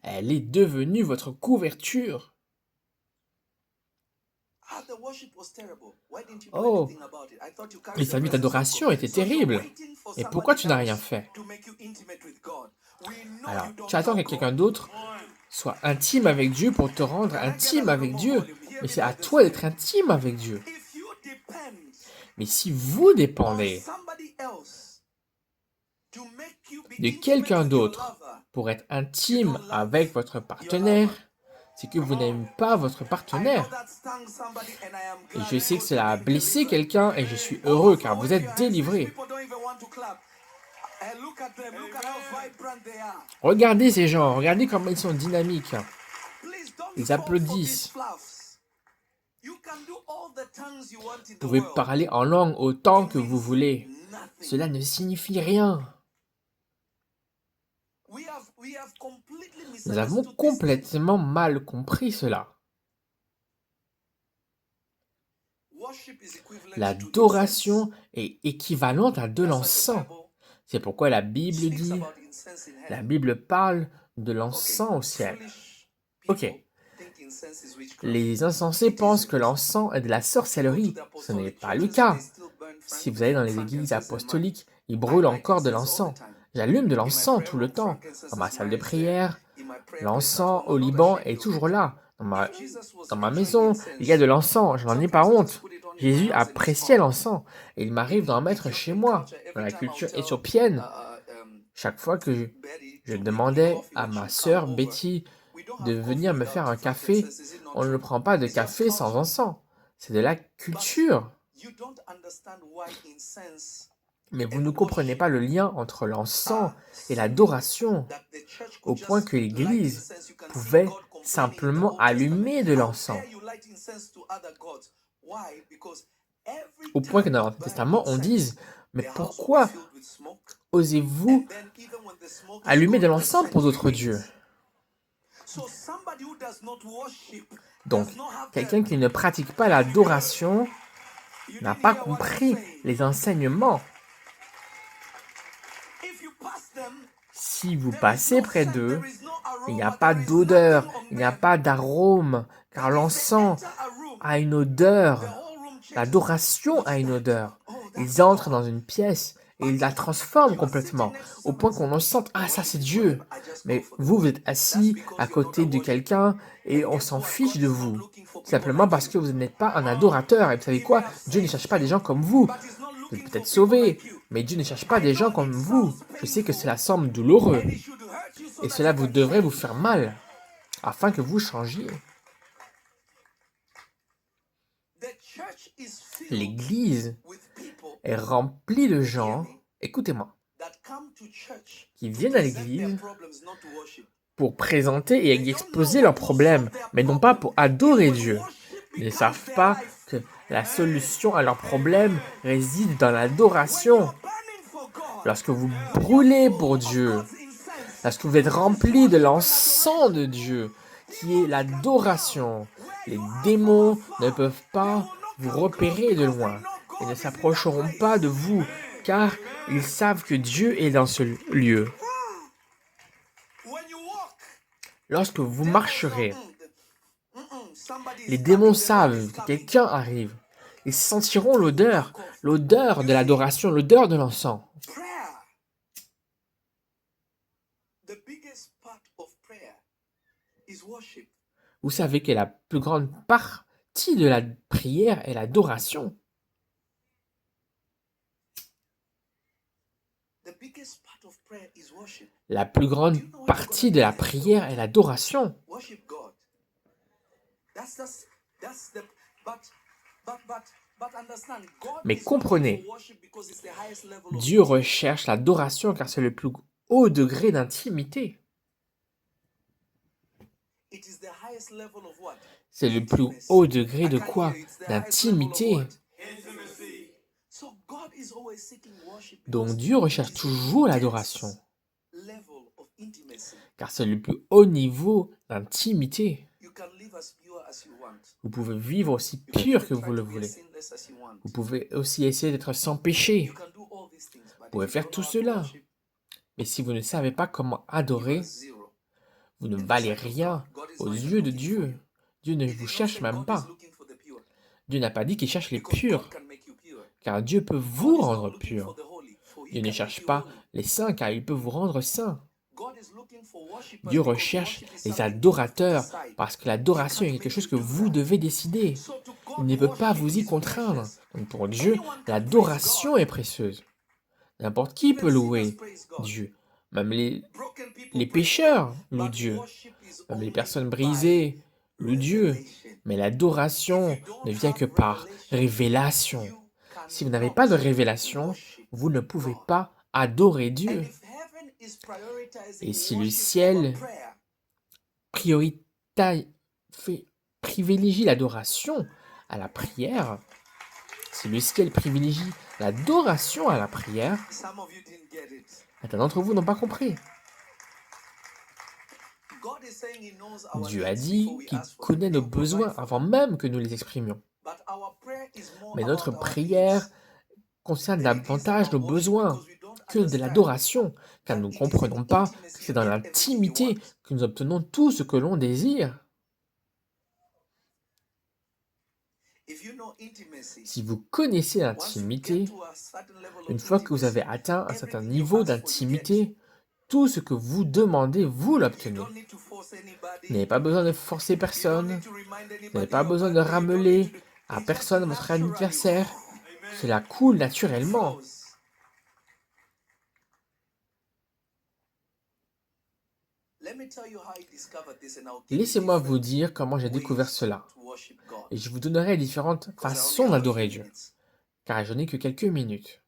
Elle est devenue votre couverture. Oh, les services d'adoration étaient terribles. Et pourquoi tu n'as rien fait? Alors, tu attends que quelqu'un d'autre soit intime avec Dieu pour te rendre intime avec Dieu. Mais c'est à toi d'être intime avec Dieu. Mais si vous dépendez de quelqu'un d'autre pour être intime avec votre partenaire, c'est que vous n'aimez pas votre partenaire. Et je sais que cela a blessé quelqu'un et je suis heureux car vous êtes délivrés. Regardez ces gens, regardez comment ils sont dynamiques. Ils applaudissent. Vous pouvez parler en langue autant que vous voulez. Cela ne signifie rien. Nous avons complètement mal compris cela. L'adoration est équivalente à de l'encens. C'est pourquoi la Bible parle de l'encens au ciel. Ok. Les insensés pensent que l'encens est de la sorcellerie. Ce n'est pas le cas. Si vous allez dans les églises apostoliques, ils brûlent encore de l'encens. J'allume de l'encens tout le temps. Dans ma salle de prière, l'encens au Liban est toujours là. Dans ma maison, il y a de l'encens. Je n'en ai pas honte. Jésus appréciait l'encens. Et il m'arrive d'en mettre chez moi. Dans la culture éthiopienne, chaque fois que je demandais à ma sœur Betty de venir me faire un café, on ne prend pas de café sans encens. C'est de la culture. Mais vous ne comprenez pas le lien entre l'encens et l'adoration, au point que l'Église pouvait simplement allumer de l'encens. Au point que dans l'Ancien Testament, on dise « Mais pourquoi osez-vous allumer de l'encens pour d'autres dieux ?» Donc, quelqu'un qui ne pratique pas l'adoration n'a pas compris les enseignements. Si vous passez près d'eux, il n'y a pas d'odeur, il n'y a pas d'arôme, car l'encens a une odeur, l'adoration a une odeur. Ils entrent dans une pièce et ils la transforment complètement, au point qu'on en sente « Ah, ça c'est Dieu !» Mais vous êtes assis à côté de quelqu'un et on s'en fiche de vous, simplement parce que vous n'êtes pas un adorateur. Et vous savez quoi? Dieu ne cherche pas des gens comme vous. Vous êtes peut-être sauvés, mais Dieu ne cherche pas des gens comme vous. Je sais que cela semble douloureux, et cela vous devrait vous faire mal, afin que vous changiez. L'Église est remplie de gens, écoutez-moi, qui viennent à l'Église pour présenter et exposer leurs problèmes, mais non pas pour adorer Dieu. Ils ne savent pas que la solution à leurs problèmes réside dans l'adoration. Lorsque vous brûlez pour Dieu, lorsque vous êtes rempli de l'encens de Dieu, qui est l'adoration, les démons ne peuvent pas vous repérez de loin et ne s'approcheront pas de vous, car ils savent que Dieu est dans ce lieu. Lorsque vous marcherez, les démons savent que quelqu'un arrive. Ils sentiront l'odeur de l'adoration, l'odeur de l'encens. Vous savez que la plus grande partie de la prière est l'adoration. La plus grande partie de la prière est l'adoration. Mais comprenez, Dieu recherche l'adoration car c'est le plus haut degré d'intimité. C'est le plus haut degré de quoi? D'intimité. Donc Dieu recherche toujours l'adoration, car c'est le plus haut niveau d'intimité. Vous pouvez vivre aussi pur que vous le voulez. Vous pouvez aussi essayer d'être sans péché. Vous pouvez faire tout cela. Mais si vous ne savez pas comment adorer, vous ne valez rien aux yeux de Dieu. Dieu ne vous cherche même pas. Dieu n'a pas dit qu'il cherche les purs, car Dieu peut vous rendre purs. Dieu ne cherche pas les saints, car il peut vous rendre saints. Dieu recherche les adorateurs, parce que l'adoration est quelque chose que vous devez décider. Il ne peut pas vous y contraindre. Donc pour Dieu, l'adoration est précieuse. N'importe qui peut louer Dieu. Même les pécheurs louent Dieu. Même les personnes brisées louent Dieu. Mais l'adoration ne vient que par révélation. Si vous n'avez pas de révélation, vous ne pouvez pas adorer Dieu. Et si le ciel privilégie l'adoration à la prière, si le ciel privilégie l'adoration à la prière, certains d'entre vous n'ont pas compris. Dieu a dit qu'il connaît nos besoins avant même que nous les exprimions. Mais notre prière concerne davantage nos besoins que de l'adoration, car nous ne comprenons pas que c'est dans l'intimité que nous obtenons tout ce que l'on désire. Si vous connaissez l'intimité, une fois que vous avez atteint un certain niveau d'intimité, tout ce que vous demandez, vous l'obtenez. Vous n'avez pas besoin de forcer personne, vous n'avez pas besoin de rameler à personne votre anniversaire. Cela coule naturellement. Laissez-moi vous dire comment j'ai découvert cela. Et je vous donnerai différentes façons d'adorer Dieu, car je n'ai que quelques minutes.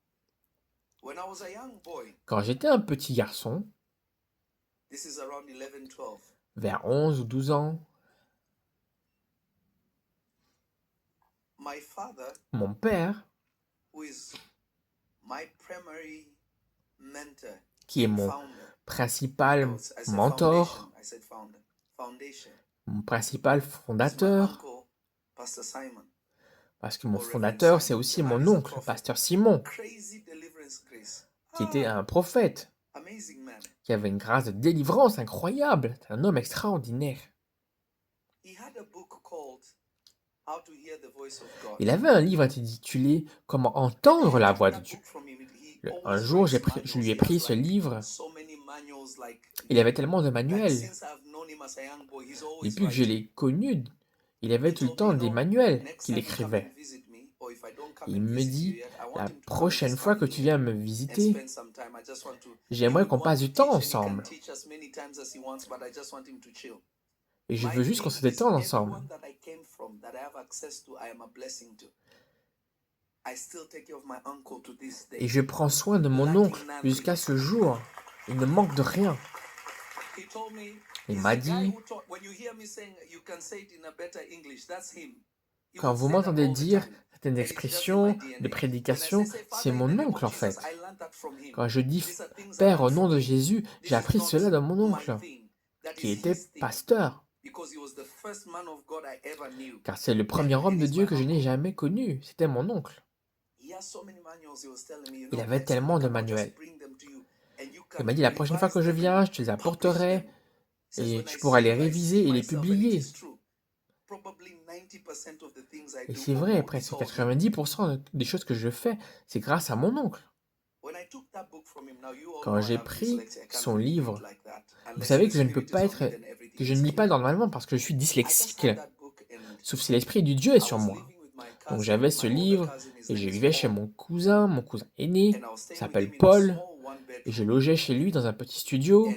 Quand j'étais un petit garçon, vers 11 ou 12 ans, mon père, qui est mon principal mentor, mon principal fondateur, parce que mon fondateur, c'est aussi mon oncle, pasteur Simon, qui était un prophète, qui avait une grâce de délivrance incroyable, un homme extraordinaire. Il avait un livre intitulé « Comment entendre la voix de Dieu ». Un jour, je lui ai pris ce livre. Il avait tellement de manuels. Depuis que je l'ai connu, il avait tout le temps des manuels qu'il écrivait. Il me dit, la prochaine fois que tu viens me visiter, j'aimerais qu'on passe du temps ensemble. Et je veux juste qu'on se détende ensemble. Et je prends soin de mon oncle jusqu'à ce jour. Il ne manque de rien. Il m'a dit, quand vous m'entendez dire certaines expressions de prédication, c'est mon oncle en fait. Quand je dis Père au nom de Jésus, j'ai appris cela de mon oncle, qui était pasteur. car c'est le premier homme de Dieu que je n'ai jamais connu. C'était mon oncle. Il avait tellement de manuels. Il m'a dit, la prochaine fois que je viens, je te les apporterai et tu pourras les réviser et les publier. Et c'est vrai, presque 90% des choses que je fais, c'est grâce à mon oncle. Quand j'ai pris son livre, vous savez que je ne peux pas être, que je ne lis pas normalement parce que je suis dyslexique, sauf si l'Esprit du Dieu est sur moi. Donc j'avais ce livre et je vivais chez mon cousin aîné, il s'appelle Paul, et je logeais chez lui dans un petit studio.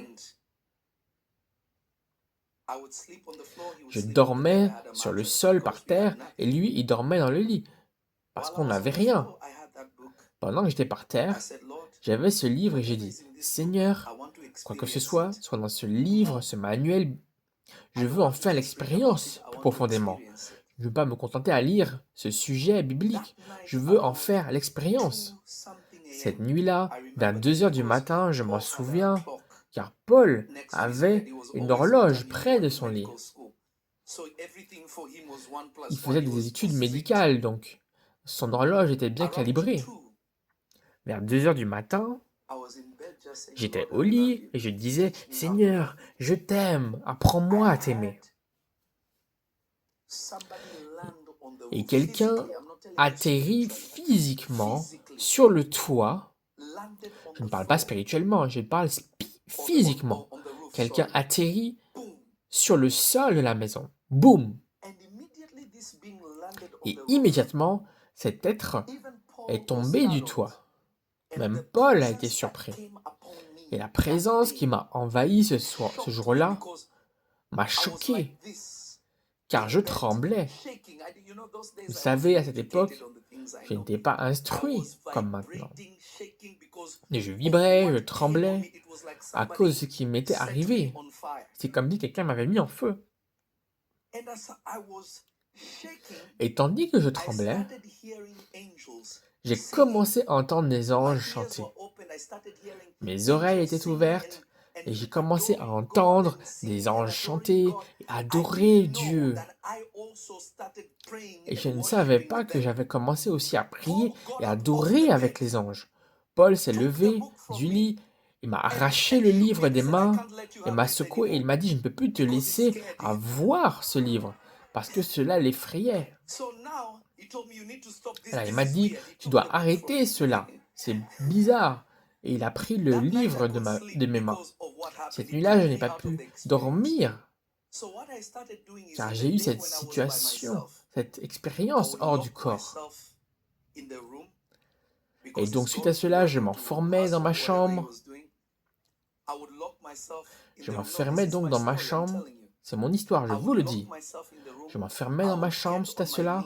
Je dormais sur le sol par terre et lui, il dormait dans le lit parce qu'on n'avait rien. Pendant que j'étais par terre, j'avais ce livre et j'ai dit, Seigneur, quoi que ce soit dans ce livre, ce manuel, je veux en faire l'expérience plus profondément. Je ne veux pas me contenter à lire ce sujet biblique. Je veux en faire l'expérience. Cette nuit-là, vers 2 heures du matin, je m'en souviens, car Paul avait une horloge près de son lit. Il faisait des études médicales, donc son horloge était bien calibrée. Vers 2 heures du matin, j'étais au lit et je disais, Seigneur, je t'aime, apprends-moi à t'aimer. Et quelqu'un atterrit physiquement sur le toit. Je ne parle pas spirituellement, je parle physiquement. Quelqu'un atterrit sur le sol de la maison. Boum! Et immédiatement, cet être est tombé du toit. Même Paul a été surpris. Et la présence qui m'a envahi ce jour-là m'a choqué, car je tremblais. Vous savez, à cette époque, je n'étais pas instruit comme maintenant. Et je vibrais, je tremblais à cause de ce qui m'était arrivé. C'est comme si quelqu'un m'avait mis en feu. Et tandis que je tremblais, j'ai commencé à entendre des anges chanter. Mes oreilles étaient ouvertes et j'ai commencé à entendre des anges chanter et adorer Dieu. Et je ne savais pas que j'avais commencé aussi à prier et à adorer avec les anges. Paul s'est levé du lit, il m'a arraché le livre des mains et m'a secoué et il m'a dit, je ne peux plus te laisser avoir ce livre parce que cela l'effrayait. Alors, il m'a dit, tu dois arrêter cela, c'est bizarre. Et il a pris le livre de mes mains. Cette nuit-là, je n'ai pas pu dormir, car j'ai eu cette situation, cette expérience hors du corps. Et donc, suite à cela, je m'enfermais dans ma chambre. Je m'enfermais donc dans ma chambre. C'est mon histoire, je vous le dis. Je m'enfermais dans ma chambre suite à cela.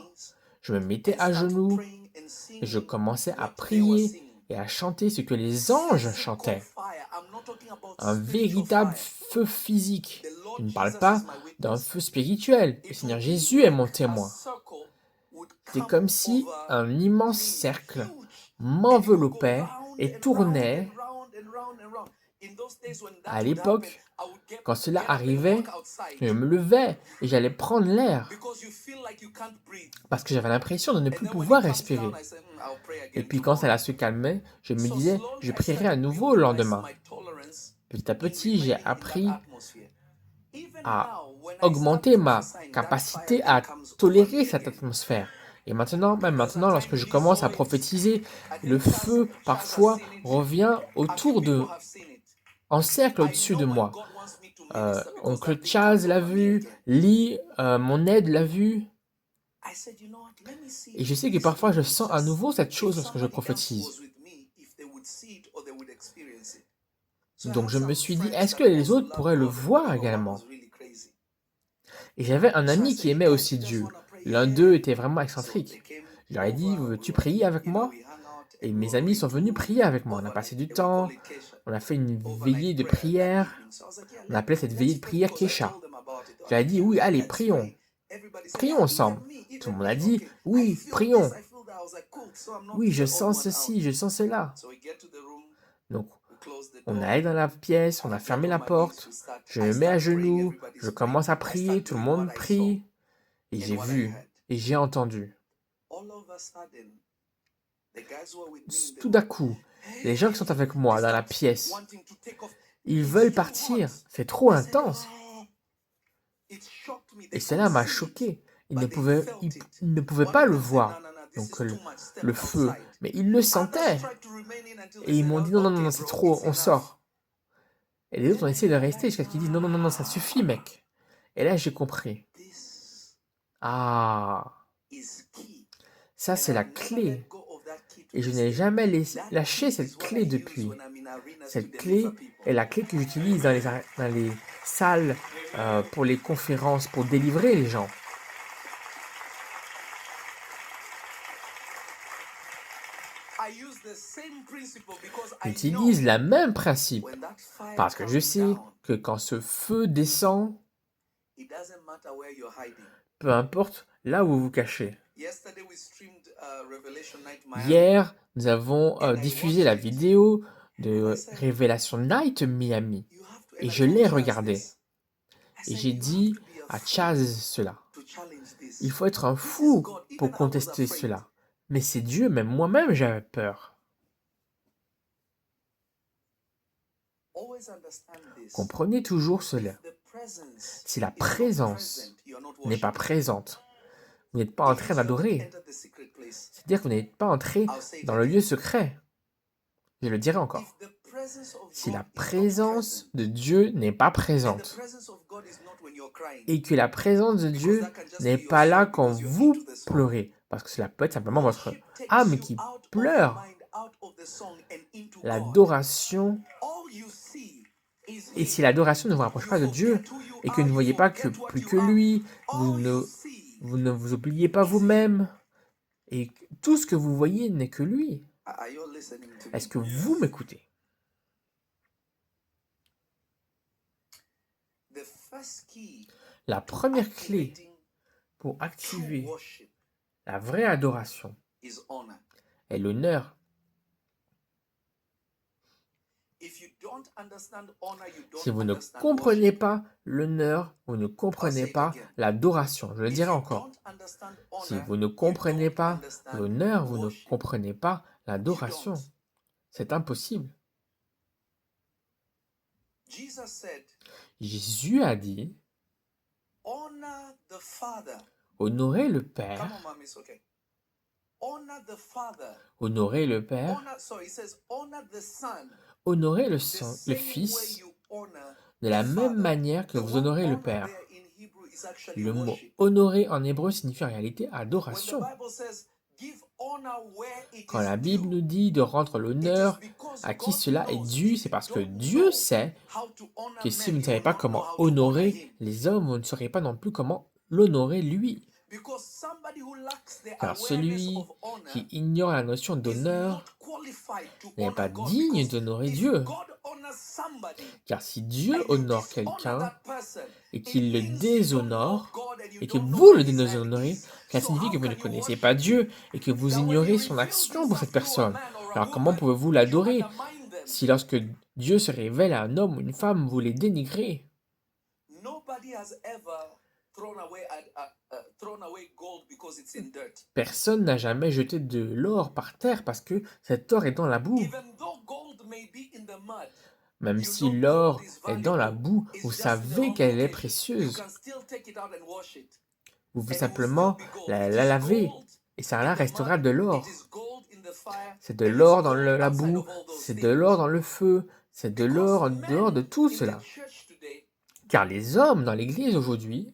Je me mettais à genoux et je commençais à prier et à chanter ce que les anges chantaient. Un véritable feu physique. Je ne parle pas d'un feu spirituel. Le Seigneur Jésus est mon témoin. C'est comme si un immense cercle m'enveloppait et tournait. À l'époque, quand cela arrivait, je me levais et j'allais prendre l'air parce que j'avais l'impression de ne plus pouvoir respirer. Et puis quand cela se calmait, je me disais, je prierai à nouveau le lendemain. Petit à petit, j'ai appris à augmenter ma capacité à tolérer cette atmosphère. Et maintenant, même maintenant, lorsque je commence à prophétiser, le feu parfois revient autour en cercle au-dessus de moi. Oncle Chaz l'a vu, Lee, mon aide l'a vu. Et je sais que parfois je sens à nouveau cette chose lorsque je prophétise. Donc je me suis dit, est-ce que les autres pourraient le voir également? Et j'avais un ami qui aimait aussi Dieu. L'un d'eux était vraiment excentrique. Je leur ai dit, veux-tu prier avec moi? Et mes amis sont venus prier avec moi. On a passé du temps, on a fait une veillée de prière. On appelait cette veillée de prière Kesha. Je leur ai dit, oui, allez, prions. Prions ensemble. Tout le monde a dit, oui, prions. Oui, je sens ceci, je sens cela. Donc, On allait dans la pièce, on a fermé la porte, je me mets à genoux, je commence à prier, tout le monde prie, et j'ai vu, et j'ai entendu. Tout d'un coup, les gens qui sont avec moi dans la pièce, ils veulent partir, c'est trop intense. Et cela m'a choqué. Ils ne pouvaient pas le voir, donc le feu, mais ils le sentaient. Et ils m'ont dit non, non, non, c'est trop, on sort. Et les autres ont essayé de rester jusqu'à ce qu'ils disent non, non, non, non, ça suffit, mec. Et là, j'ai compris. Ah, ça, c'est la clé. Et je n'ai jamais lâché cette clé depuis. Cette clé est la clé que j'utilise dans les salles pour les conférences, pour délivrer les gens. J'utilise le même principe parce que je sais que quand ce feu descend, peu importe là où vous vous cachez. Hier, nous avons diffusé la vidéo de Révélation Night Miami et je l'ai regardée. Et j'ai dit à Chaz cela. Il faut être un fou pour contester cela. Mais c'est Dieu, même moi-même j'avais peur. Comprenez toujours cela. Si la présence n'est pas présente, vous n'êtes pas en train d'adorer. C'est-à-dire que vous n'êtes pas entré dans le lieu secret. Je le dirai encore. Si la présence de Dieu n'est pas présente, et que la présence de Dieu n'est pas là quand vous pleurez, parce que cela peut être simplement votre âme qui pleure, l'adoration, et si l'adoration ne vous rapproche pas de Dieu, et que vous ne voyez pas que plus que lui, vous ne vous oubliez pas vous-même, et tout ce que vous voyez n'est que lui. Est-ce que vous m'écoutez? La première clé pour activer la vraie adoration est l'honneur. Si vous ne comprenez pas l'honneur, vous ne comprenez pas l'adoration. Je le dirai encore. Si vous ne comprenez pas l'honneur, vous ne comprenez pas l'adoration. C'est impossible. Jésus a dit, honorez le Père. Honorez le Père. Honorez le Fils de la même manière que vous honorez le Père. Le mot honorer en hébreu signifie en réalité adoration. Quand la Bible nous dit de rendre l'honneur à qui cela est dû, c'est parce que Dieu sait que si vous ne savez pas comment honorer les hommes, vous ne saurez pas non plus comment l'honorer lui. Car celui qui ignore la notion d'honneur n'est pas digne d'honorer Dieu. Car si Dieu honore quelqu'un et qu'il le déshonore, et que vous le déshonorez, cela signifie que vous ne connaissez pas Dieu et que vous ignorez son action pour cette personne. Alors comment pouvez-vous l'adorer si lorsque Dieu se révèle à un homme ou une femme, vous les dénigrez? Personne n'a jamais jeté de l'or par terre parce que cet or est dans la boue. Même si l'or est dans la boue, vous savez qu'elle est précieuse. Vous pouvez simplement la laver et ça restera de l'or. C'est de l'or dans la boue, c'est de l'or dans le feu, c'est de l'or en dehors de tout cela. Car les hommes dans l'église aujourd'hui,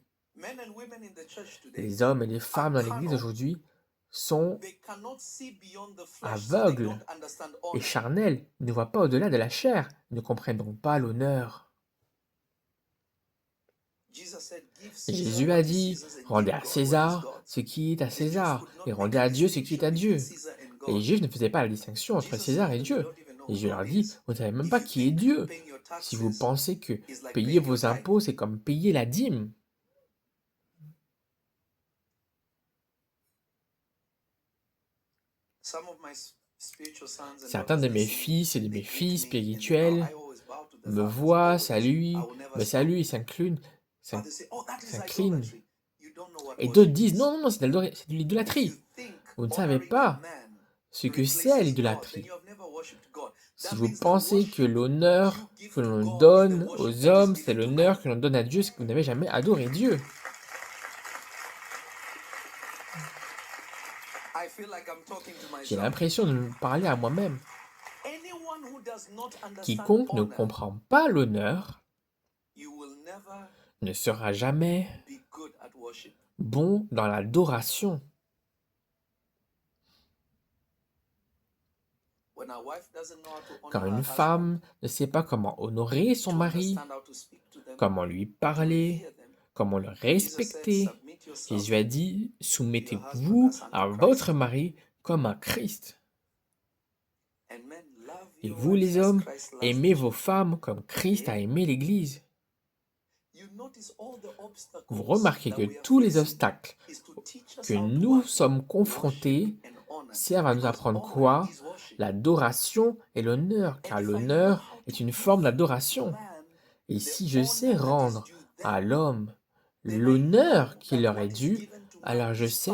les hommes et les femmes dans l'église aujourd'hui sont aveugles et charnels, ils ne voient pas au-delà de la chair, ils ne comprennent donc pas l'honneur. Jésus a dit, rendez à César ce qui est à César, et rendez à Dieu ce qui est à Dieu. Et les Juifs ne faisaient pas la distinction entre César et Dieu. Et Jésus leur dit, vous ne savez même pas qui est Dieu. Si vous pensez que payer vos impôts, c'est comme payer la dîme. Certains de mes fils et de mes filles spirituels me voient, saluent et s'inclinent. Et d'autres disent, non, non, non, c'est de l'idolâtrie. Vous ne savez pas ce que c'est l'idolâtrie. Si vous pensez que l'honneur que l'on donne aux hommes, c'est l'honneur que l'on donne à Dieu, c'est que vous n'avez jamais adoré Dieu. J'ai l'impression de me parler à moi-même. Quiconque ne comprend pas l'honneur ne sera jamais bon dans l'adoration. Quand une femme ne sait pas comment honorer son mari, comment lui parler, comment le respecter, Jésus a dit, soumettez-vous à votre mari comme à Christ. Et vous les hommes, aimez vos femmes comme Christ a aimé l'Église. Vous remarquez que tous les obstacles que nous sommes confrontés servent à nous apprendre quoi? L'adoration et l'honneur, car l'honneur est une forme d'adoration. Et si je sais rendre à l'homme l'honneur qui leur est dû, alors je sais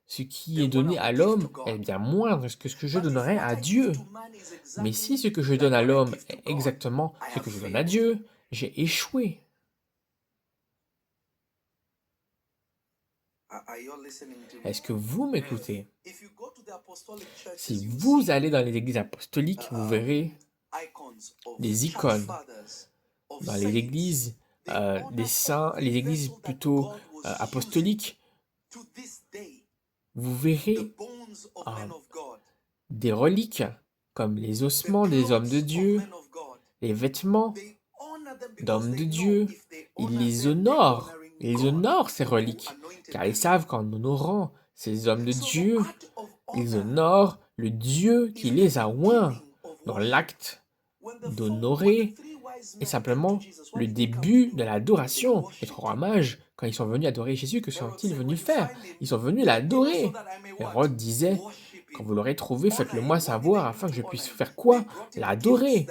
ce qui est donné à l'homme est bien moindre que ce que je donnerai à Dieu. Mais si ce que je donne à l'homme est exactement ce que je donne à Dieu, j'ai échoué. Est-ce que vous m'écoutez? Si vous allez dans les églises apostoliques, vous verrez des icônes. Dans les églises des saints, les églises plutôt apostoliques, vous verrez des reliques comme les ossements des hommes de Dieu, les vêtements d'hommes de Dieu. Ils honorent ces reliques, car ils savent qu'en honorant ces hommes de Dieu, ils honorent le Dieu qui les a oints. Dans l'acte d'honorer est simplement le début de l'adoration. Les trois rois mages, quand ils sont venus adorer Jésus, que sont-ils venus faire? Ils sont venus l'adorer. Hérode disait, quand vous l'aurez trouvé, faites-le moi savoir afin que je puisse faire quoi? L'adorer,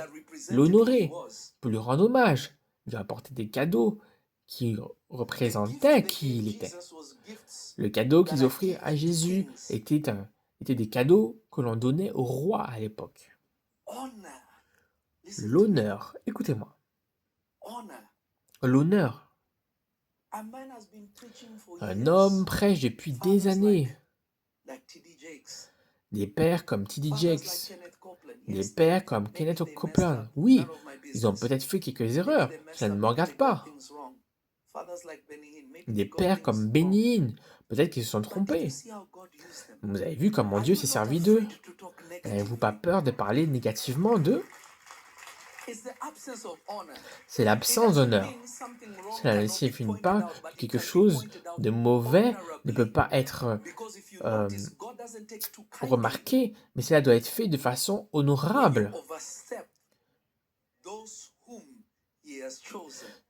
l'honorer, pour lui rendre hommage, lui apporter des cadeaux qui représentaient qui il était. Le cadeau qu'ils offrirent à Jésus était des cadeaux que l'on donnait au roi à l'époque. L'honneur, écoutez-moi, l'honneur. Un homme prêche depuis des années. Des pères comme T.D. Jakes, des pères comme Kenneth Copeland. Oui, ils ont peut-être fait quelques erreurs, cela ne me regarde pas. Des pères comme Benny Hinn, peut-être qu'ils se sont trompés. Vous avez vu comment Dieu s'est servi d'eux. N'avez-vous pas peur de parler négativement d'eux? C'est l'absence d'honneur. Cela ne signifie pas que quelque chose de mauvais ne peut pas être remarqué, mais cela doit être fait de façon honorable.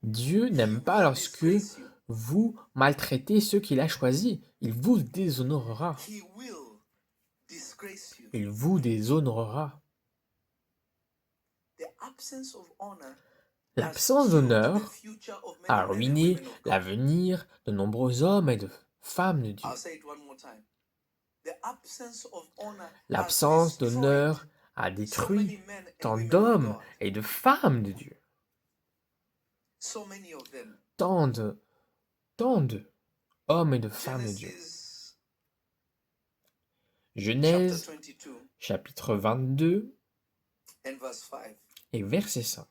Dieu n'aime pas lorsque vous maltraitez ceux qu'il a choisis. Il vous déshonorera. Il vous déshonorera. L'absence d'honneur a ruiné l'avenir de nombreux hommes et de femmes de Dieu. L'absence d'honneur a détruit tant d'hommes et de femmes de Dieu. Tant de hommes et de femmes de Dieu. Genèse, chapitre 22 et verset 5.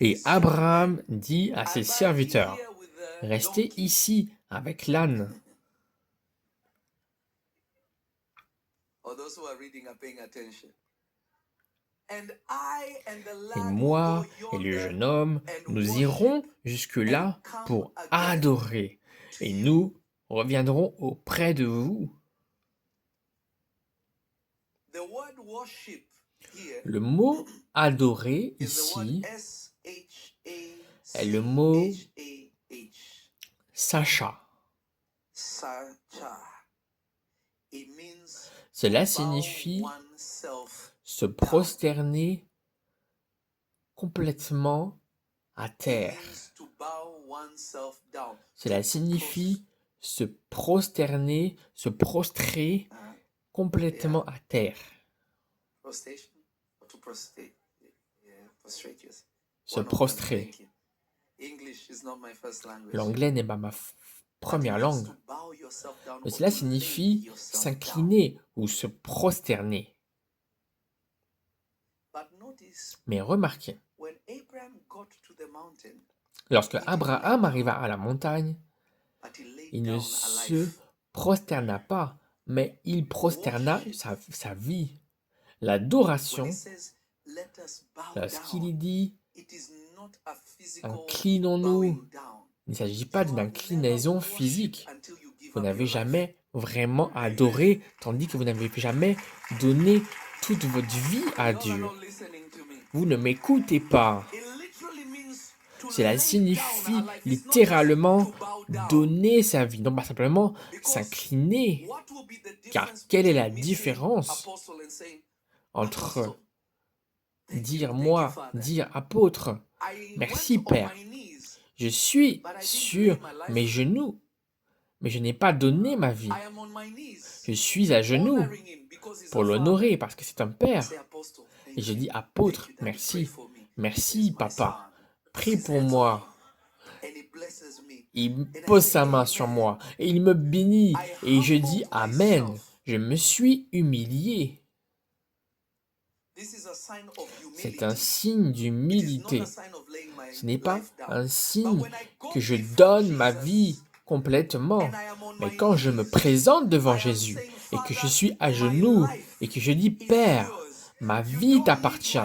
Et Abraham dit à ses serviteurs, restez ici avec l'âne. Et moi et le jeune homme, nous irons jusque-là pour adorer, et nous reviendrons auprès de vous. Le mot adorer ici est le mot Sacha. Cela signifie se prosterner complètement à terre. Cela signifie se prosterner, se prostrer complètement à terre. Se prostrer. L'anglais n'est pas ma première langue. Mais cela signifie s'incliner ou se prosterner. Mais remarquez, lorsque Abraham arriva à la montagne, il ne se prosterna pas, mais il prosterna sa vie. L'adoration, lorsqu'il dit « inclinons-nous », il ne s'agit pas d'une inclinaison physique. Vous n'avez jamais vraiment adoré, tandis que vous n'avez jamais donné toute votre vie à Dieu. Vous ne m'écoutez pas. Cela signifie littéralement donner sa vie, non pas simplement s'incliner. Car quelle est la différence entre dire apôtre, merci Père, je suis sur mes genoux, mais je n'ai pas donné ma vie. Je suis à genoux pour l'honorer parce que c'est un Père. Et je dis apôtre, merci, merci Papa, prie pour moi. Il pose sa main sur moi et il me bénit et je dis Amen. Je me suis humilié. C'est un signe d'humilité. Ce n'est pas un signe que je donne ma vie complètement. Mais quand je me présente devant Jésus et que je suis à genoux et que je dis Père, ma vie t'appartient.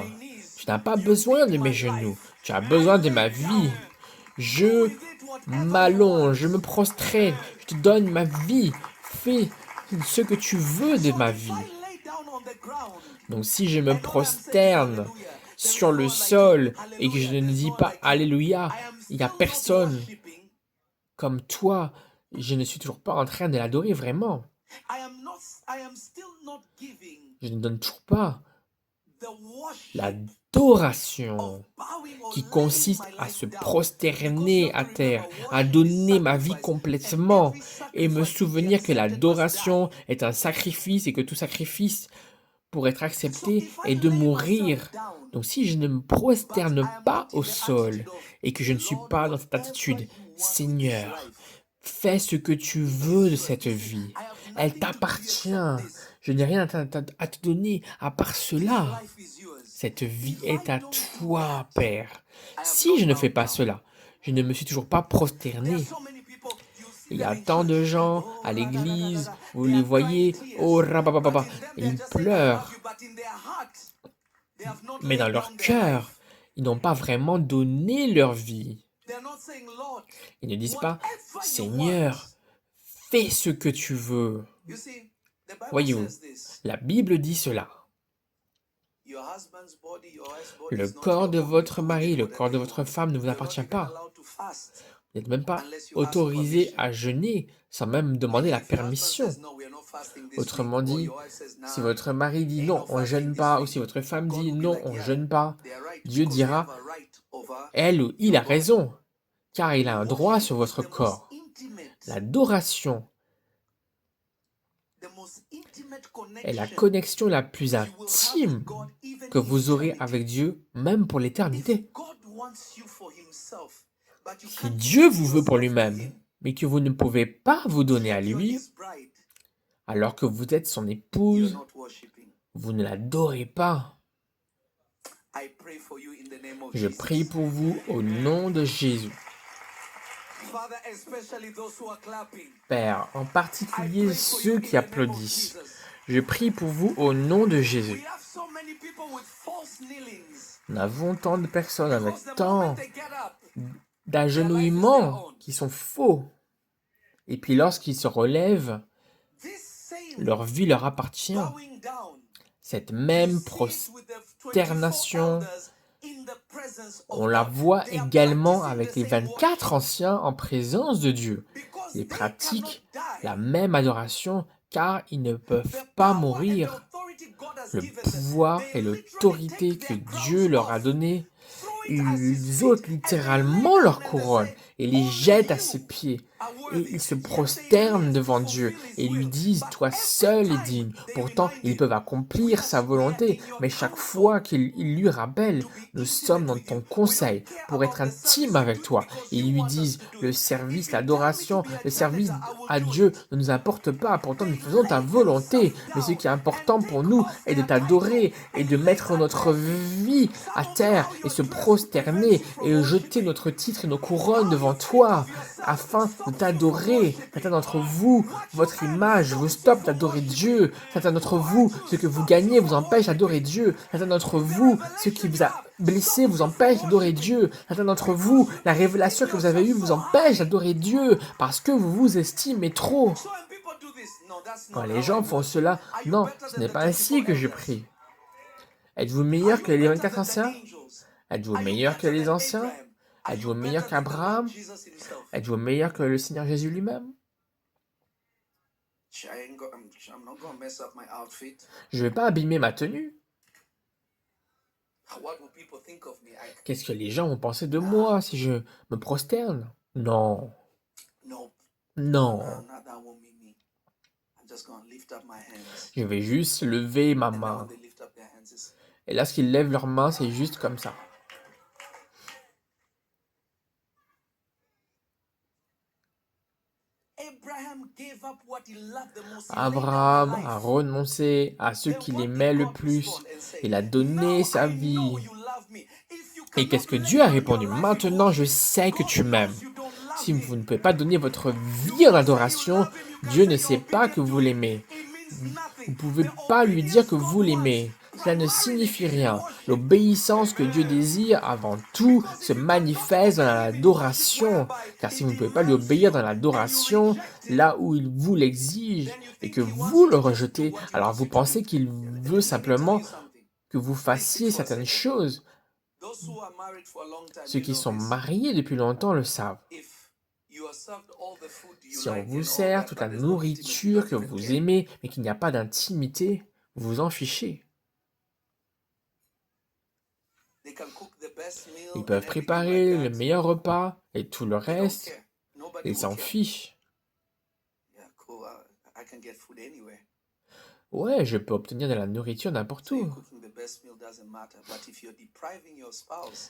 Tu n'as pas besoin de mes genoux. Tu as besoin de ma vie. Je m'allonge, je me prosterne, je te donne ma vie. Fais ce que tu veux de ma vie. Donc si je me prosterne sur le sol et que je ne dis pas Alléluia, il n'y a personne comme toi. Je ne suis toujours pas en train de l'adorer vraiment. Je ne donne toujours pas l'adoration qui consiste à se prosterner à terre, à donner ma vie complètement et me souvenir que l'adoration est un sacrifice et que tout sacrifice pour être accepté est de mourir. Donc si je ne me prosterne pas au sol et que je ne suis pas dans cette attitude, Seigneur, fais ce que tu veux de cette vie. Elle t'appartient. Je n'ai rien à te donner à part cela. Cette vie est à toi, Père. Si je ne fais pas cela, je ne me suis toujours pas prosterné. Il y a tant de gens à l'église, vous les voyez, oh rabababa, ils pleurent. Mais dans leur cœur, ils n'ont pas vraiment donné leur vie. Ils ne disent pas, Seigneur, fais ce que tu veux. Voyez-vous, la Bible dit cela. Le corps de votre mari, le corps de votre femme ne vous appartient pas. Vous n'êtes même pas autorisé à jeûner sans même demander la permission. Autrement dit, si votre mari dit non, on ne jeûne pas, ou si votre femme dit non, on ne jeûne pas, Dieu dira, elle ou il a raison, car il a un droit sur votre corps. L'adoration est la connexion la plus intime que vous aurez avec Dieu, même pour l'éternité. Si Dieu vous veut pour lui-même, mais que vous ne pouvez pas vous donner à lui, alors que vous êtes son épouse, vous ne l'adorez pas. Je prie pour vous au nom de Jésus. Père, en particulier ceux qui applaudissent, je prie pour vous au nom de Jésus. Nous avons tant de personnes avec tant d'agenouillements qui sont faux. Et puis lorsqu'ils se relèvent, leur vie leur appartient. Cette même prosternation On la voit également avec les 24 anciens en présence de Dieu. Ils pratiquent la même adoration car ils ne peuvent pas mourir. Le pouvoir et l'autorité que Dieu leur a donné, ils ôtent littéralement leur couronne et les jettent à ses pieds. Et ils se prosternent devant Dieu et lui disent, toi seul est digne. Pourtant, ils peuvent accomplir sa volonté, mais chaque fois qu'ils lui rappellent, nous sommes dans ton conseil pour être intime avec toi. Et ils lui disent, le service, l'adoration, le service à Dieu ne nous importe pas, pourtant nous faisons ta volonté. Mais ce qui est important pour nous est de t'adorer et de mettre notre vie à terre et se prosterner et jeter notre titre et nos couronnes devant toi afin de t'adorer. Certains d'entre vous, votre image vous stoppe d'adorer Dieu. Certains d'entre vous, ce que vous gagnez vous empêche d'adorer Dieu. Certains d'entre vous, ce qui vous a blessé vous empêche d'adorer Dieu. Certains d'entre vous, la révélation que vous avez eue vous empêche d'adorer Dieu parce que vous vous estimez trop. Quand les gens font cela, non, ce n'est pas ainsi que je prie. Êtes-vous meilleur que les 24 anciens? Êtes-vous meilleur que les anciens? Êtes-vous meilleur qu'Abraham? Êtes-vous meilleur que le Seigneur Jésus lui-même? Je ne vais pas abîmer ma tenue. Qu'est-ce que les gens vont penser de moi si je me prosterne? Non. Non. Je vais juste lever ma main. Et lorsqu'ils lèvent leurs mains, c'est juste comme ça. Abraham a renoncé à ce qu'il aimait le plus. Il a donné sa vie. Et qu'est-ce que Dieu a répondu? Maintenant, je sais que tu m'aimes. Si vous ne pouvez pas donner votre vie en adoration, Dieu ne sait pas que vous l'aimez. Vous ne pouvez pas lui dire que vous l'aimez. Cela ne signifie rien. L'obéissance que Dieu désire avant tout se manifeste dans l'adoration. Car si vous ne pouvez pas lui obéir dans l'adoration, là où il vous l'exige et que vous le rejetez, alors vous pensez qu'il veut simplement que vous fassiez certaines choses. Ceux qui sont mariés depuis longtemps le savent. Si on vous sert toute la nourriture que vous aimez, mais qu'il n'y a pas d'intimité, vous vous en fichez. Ils peuvent préparer le meilleur repas et tout le reste, ils s'en fichent. Ouais, je peux obtenir de la nourriture n'importe où.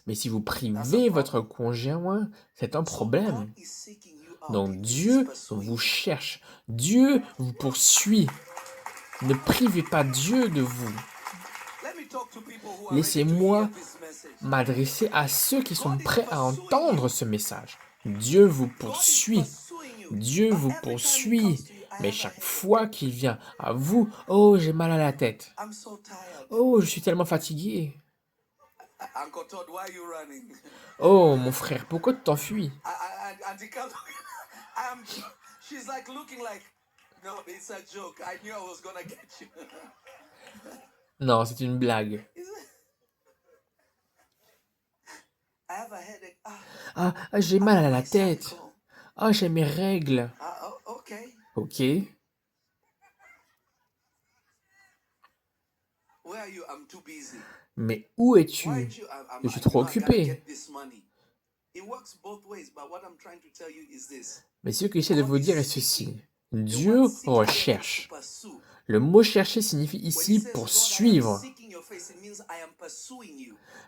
Mais si vous privez votre conjoint, c'est un problème. Donc Dieu vous cherche, Dieu vous poursuit. Ne privez pas Dieu de vous. Laissez-moi m'adresser à ceux qui sont prêts à entendre ce message. Dieu vous poursuit. Dieu vous poursuit. Mais chaque fois qu'il vient à vous, oh, j'ai mal à la tête. Oh, je suis tellement fatigué. Oh, mon frère, pourquoi tu t'enfuis? Non, c'est une blague. Ah, j'ai mal à la tête. Ah, j'ai mes règles. Ok. Mais où es-tu? Je suis trop occupé. Mais ce que j'essaie de vous dire est ceci. Dieu recherche. Le mot chercher signifie ici poursuivre.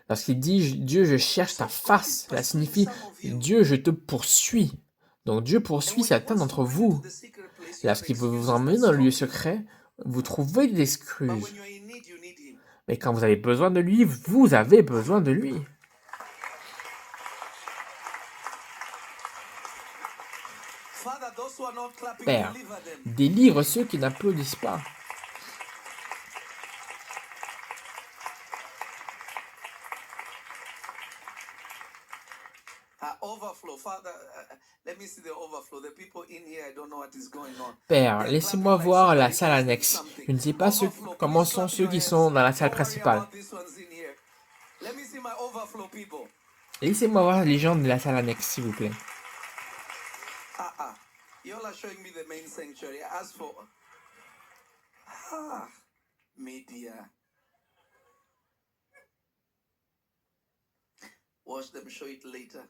Lorsqu'il dit Dieu, je cherche ta face, cela signifie Dieu, je te poursuis. Donc Dieu poursuit certains d'entre vous. Lorsqu'il veut vous emmener dans le lieu secret, vous trouvez des excuses. Mais quand vous avez besoin de lui, vous avez besoin de lui. Père, délivre ceux qui n'applaudissent pas. Père, laissez-moi voir la salle annexe. Je ne sais pas comment sont ceux qui sont dans la salle principale. Let me see my overflow people. Laissez-moi voir les gens de la salle annexe, s'il vous plaît. You all are showing me the main sanctuary. I asked for media. Watch them show it later.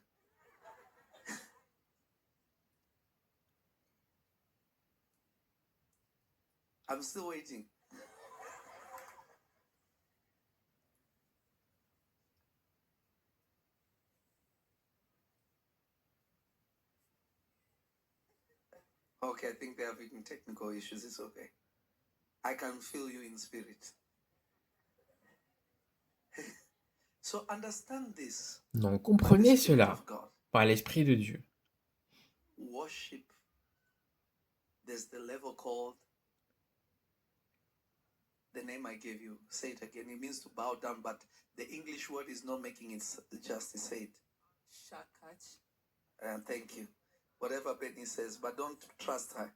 I'm still waiting. Okay, I think they're having technical issues. It's okay. I can feel you in spirit. So understand this. Donc comprenez cela par l'Esprit de Dieu. Worship. There's the level called the name I gave you. Say it again. It means to bow down, but the English word is not making it justice. Say it. Shakach. Thank you. Whatever Benny says, but don't trust her.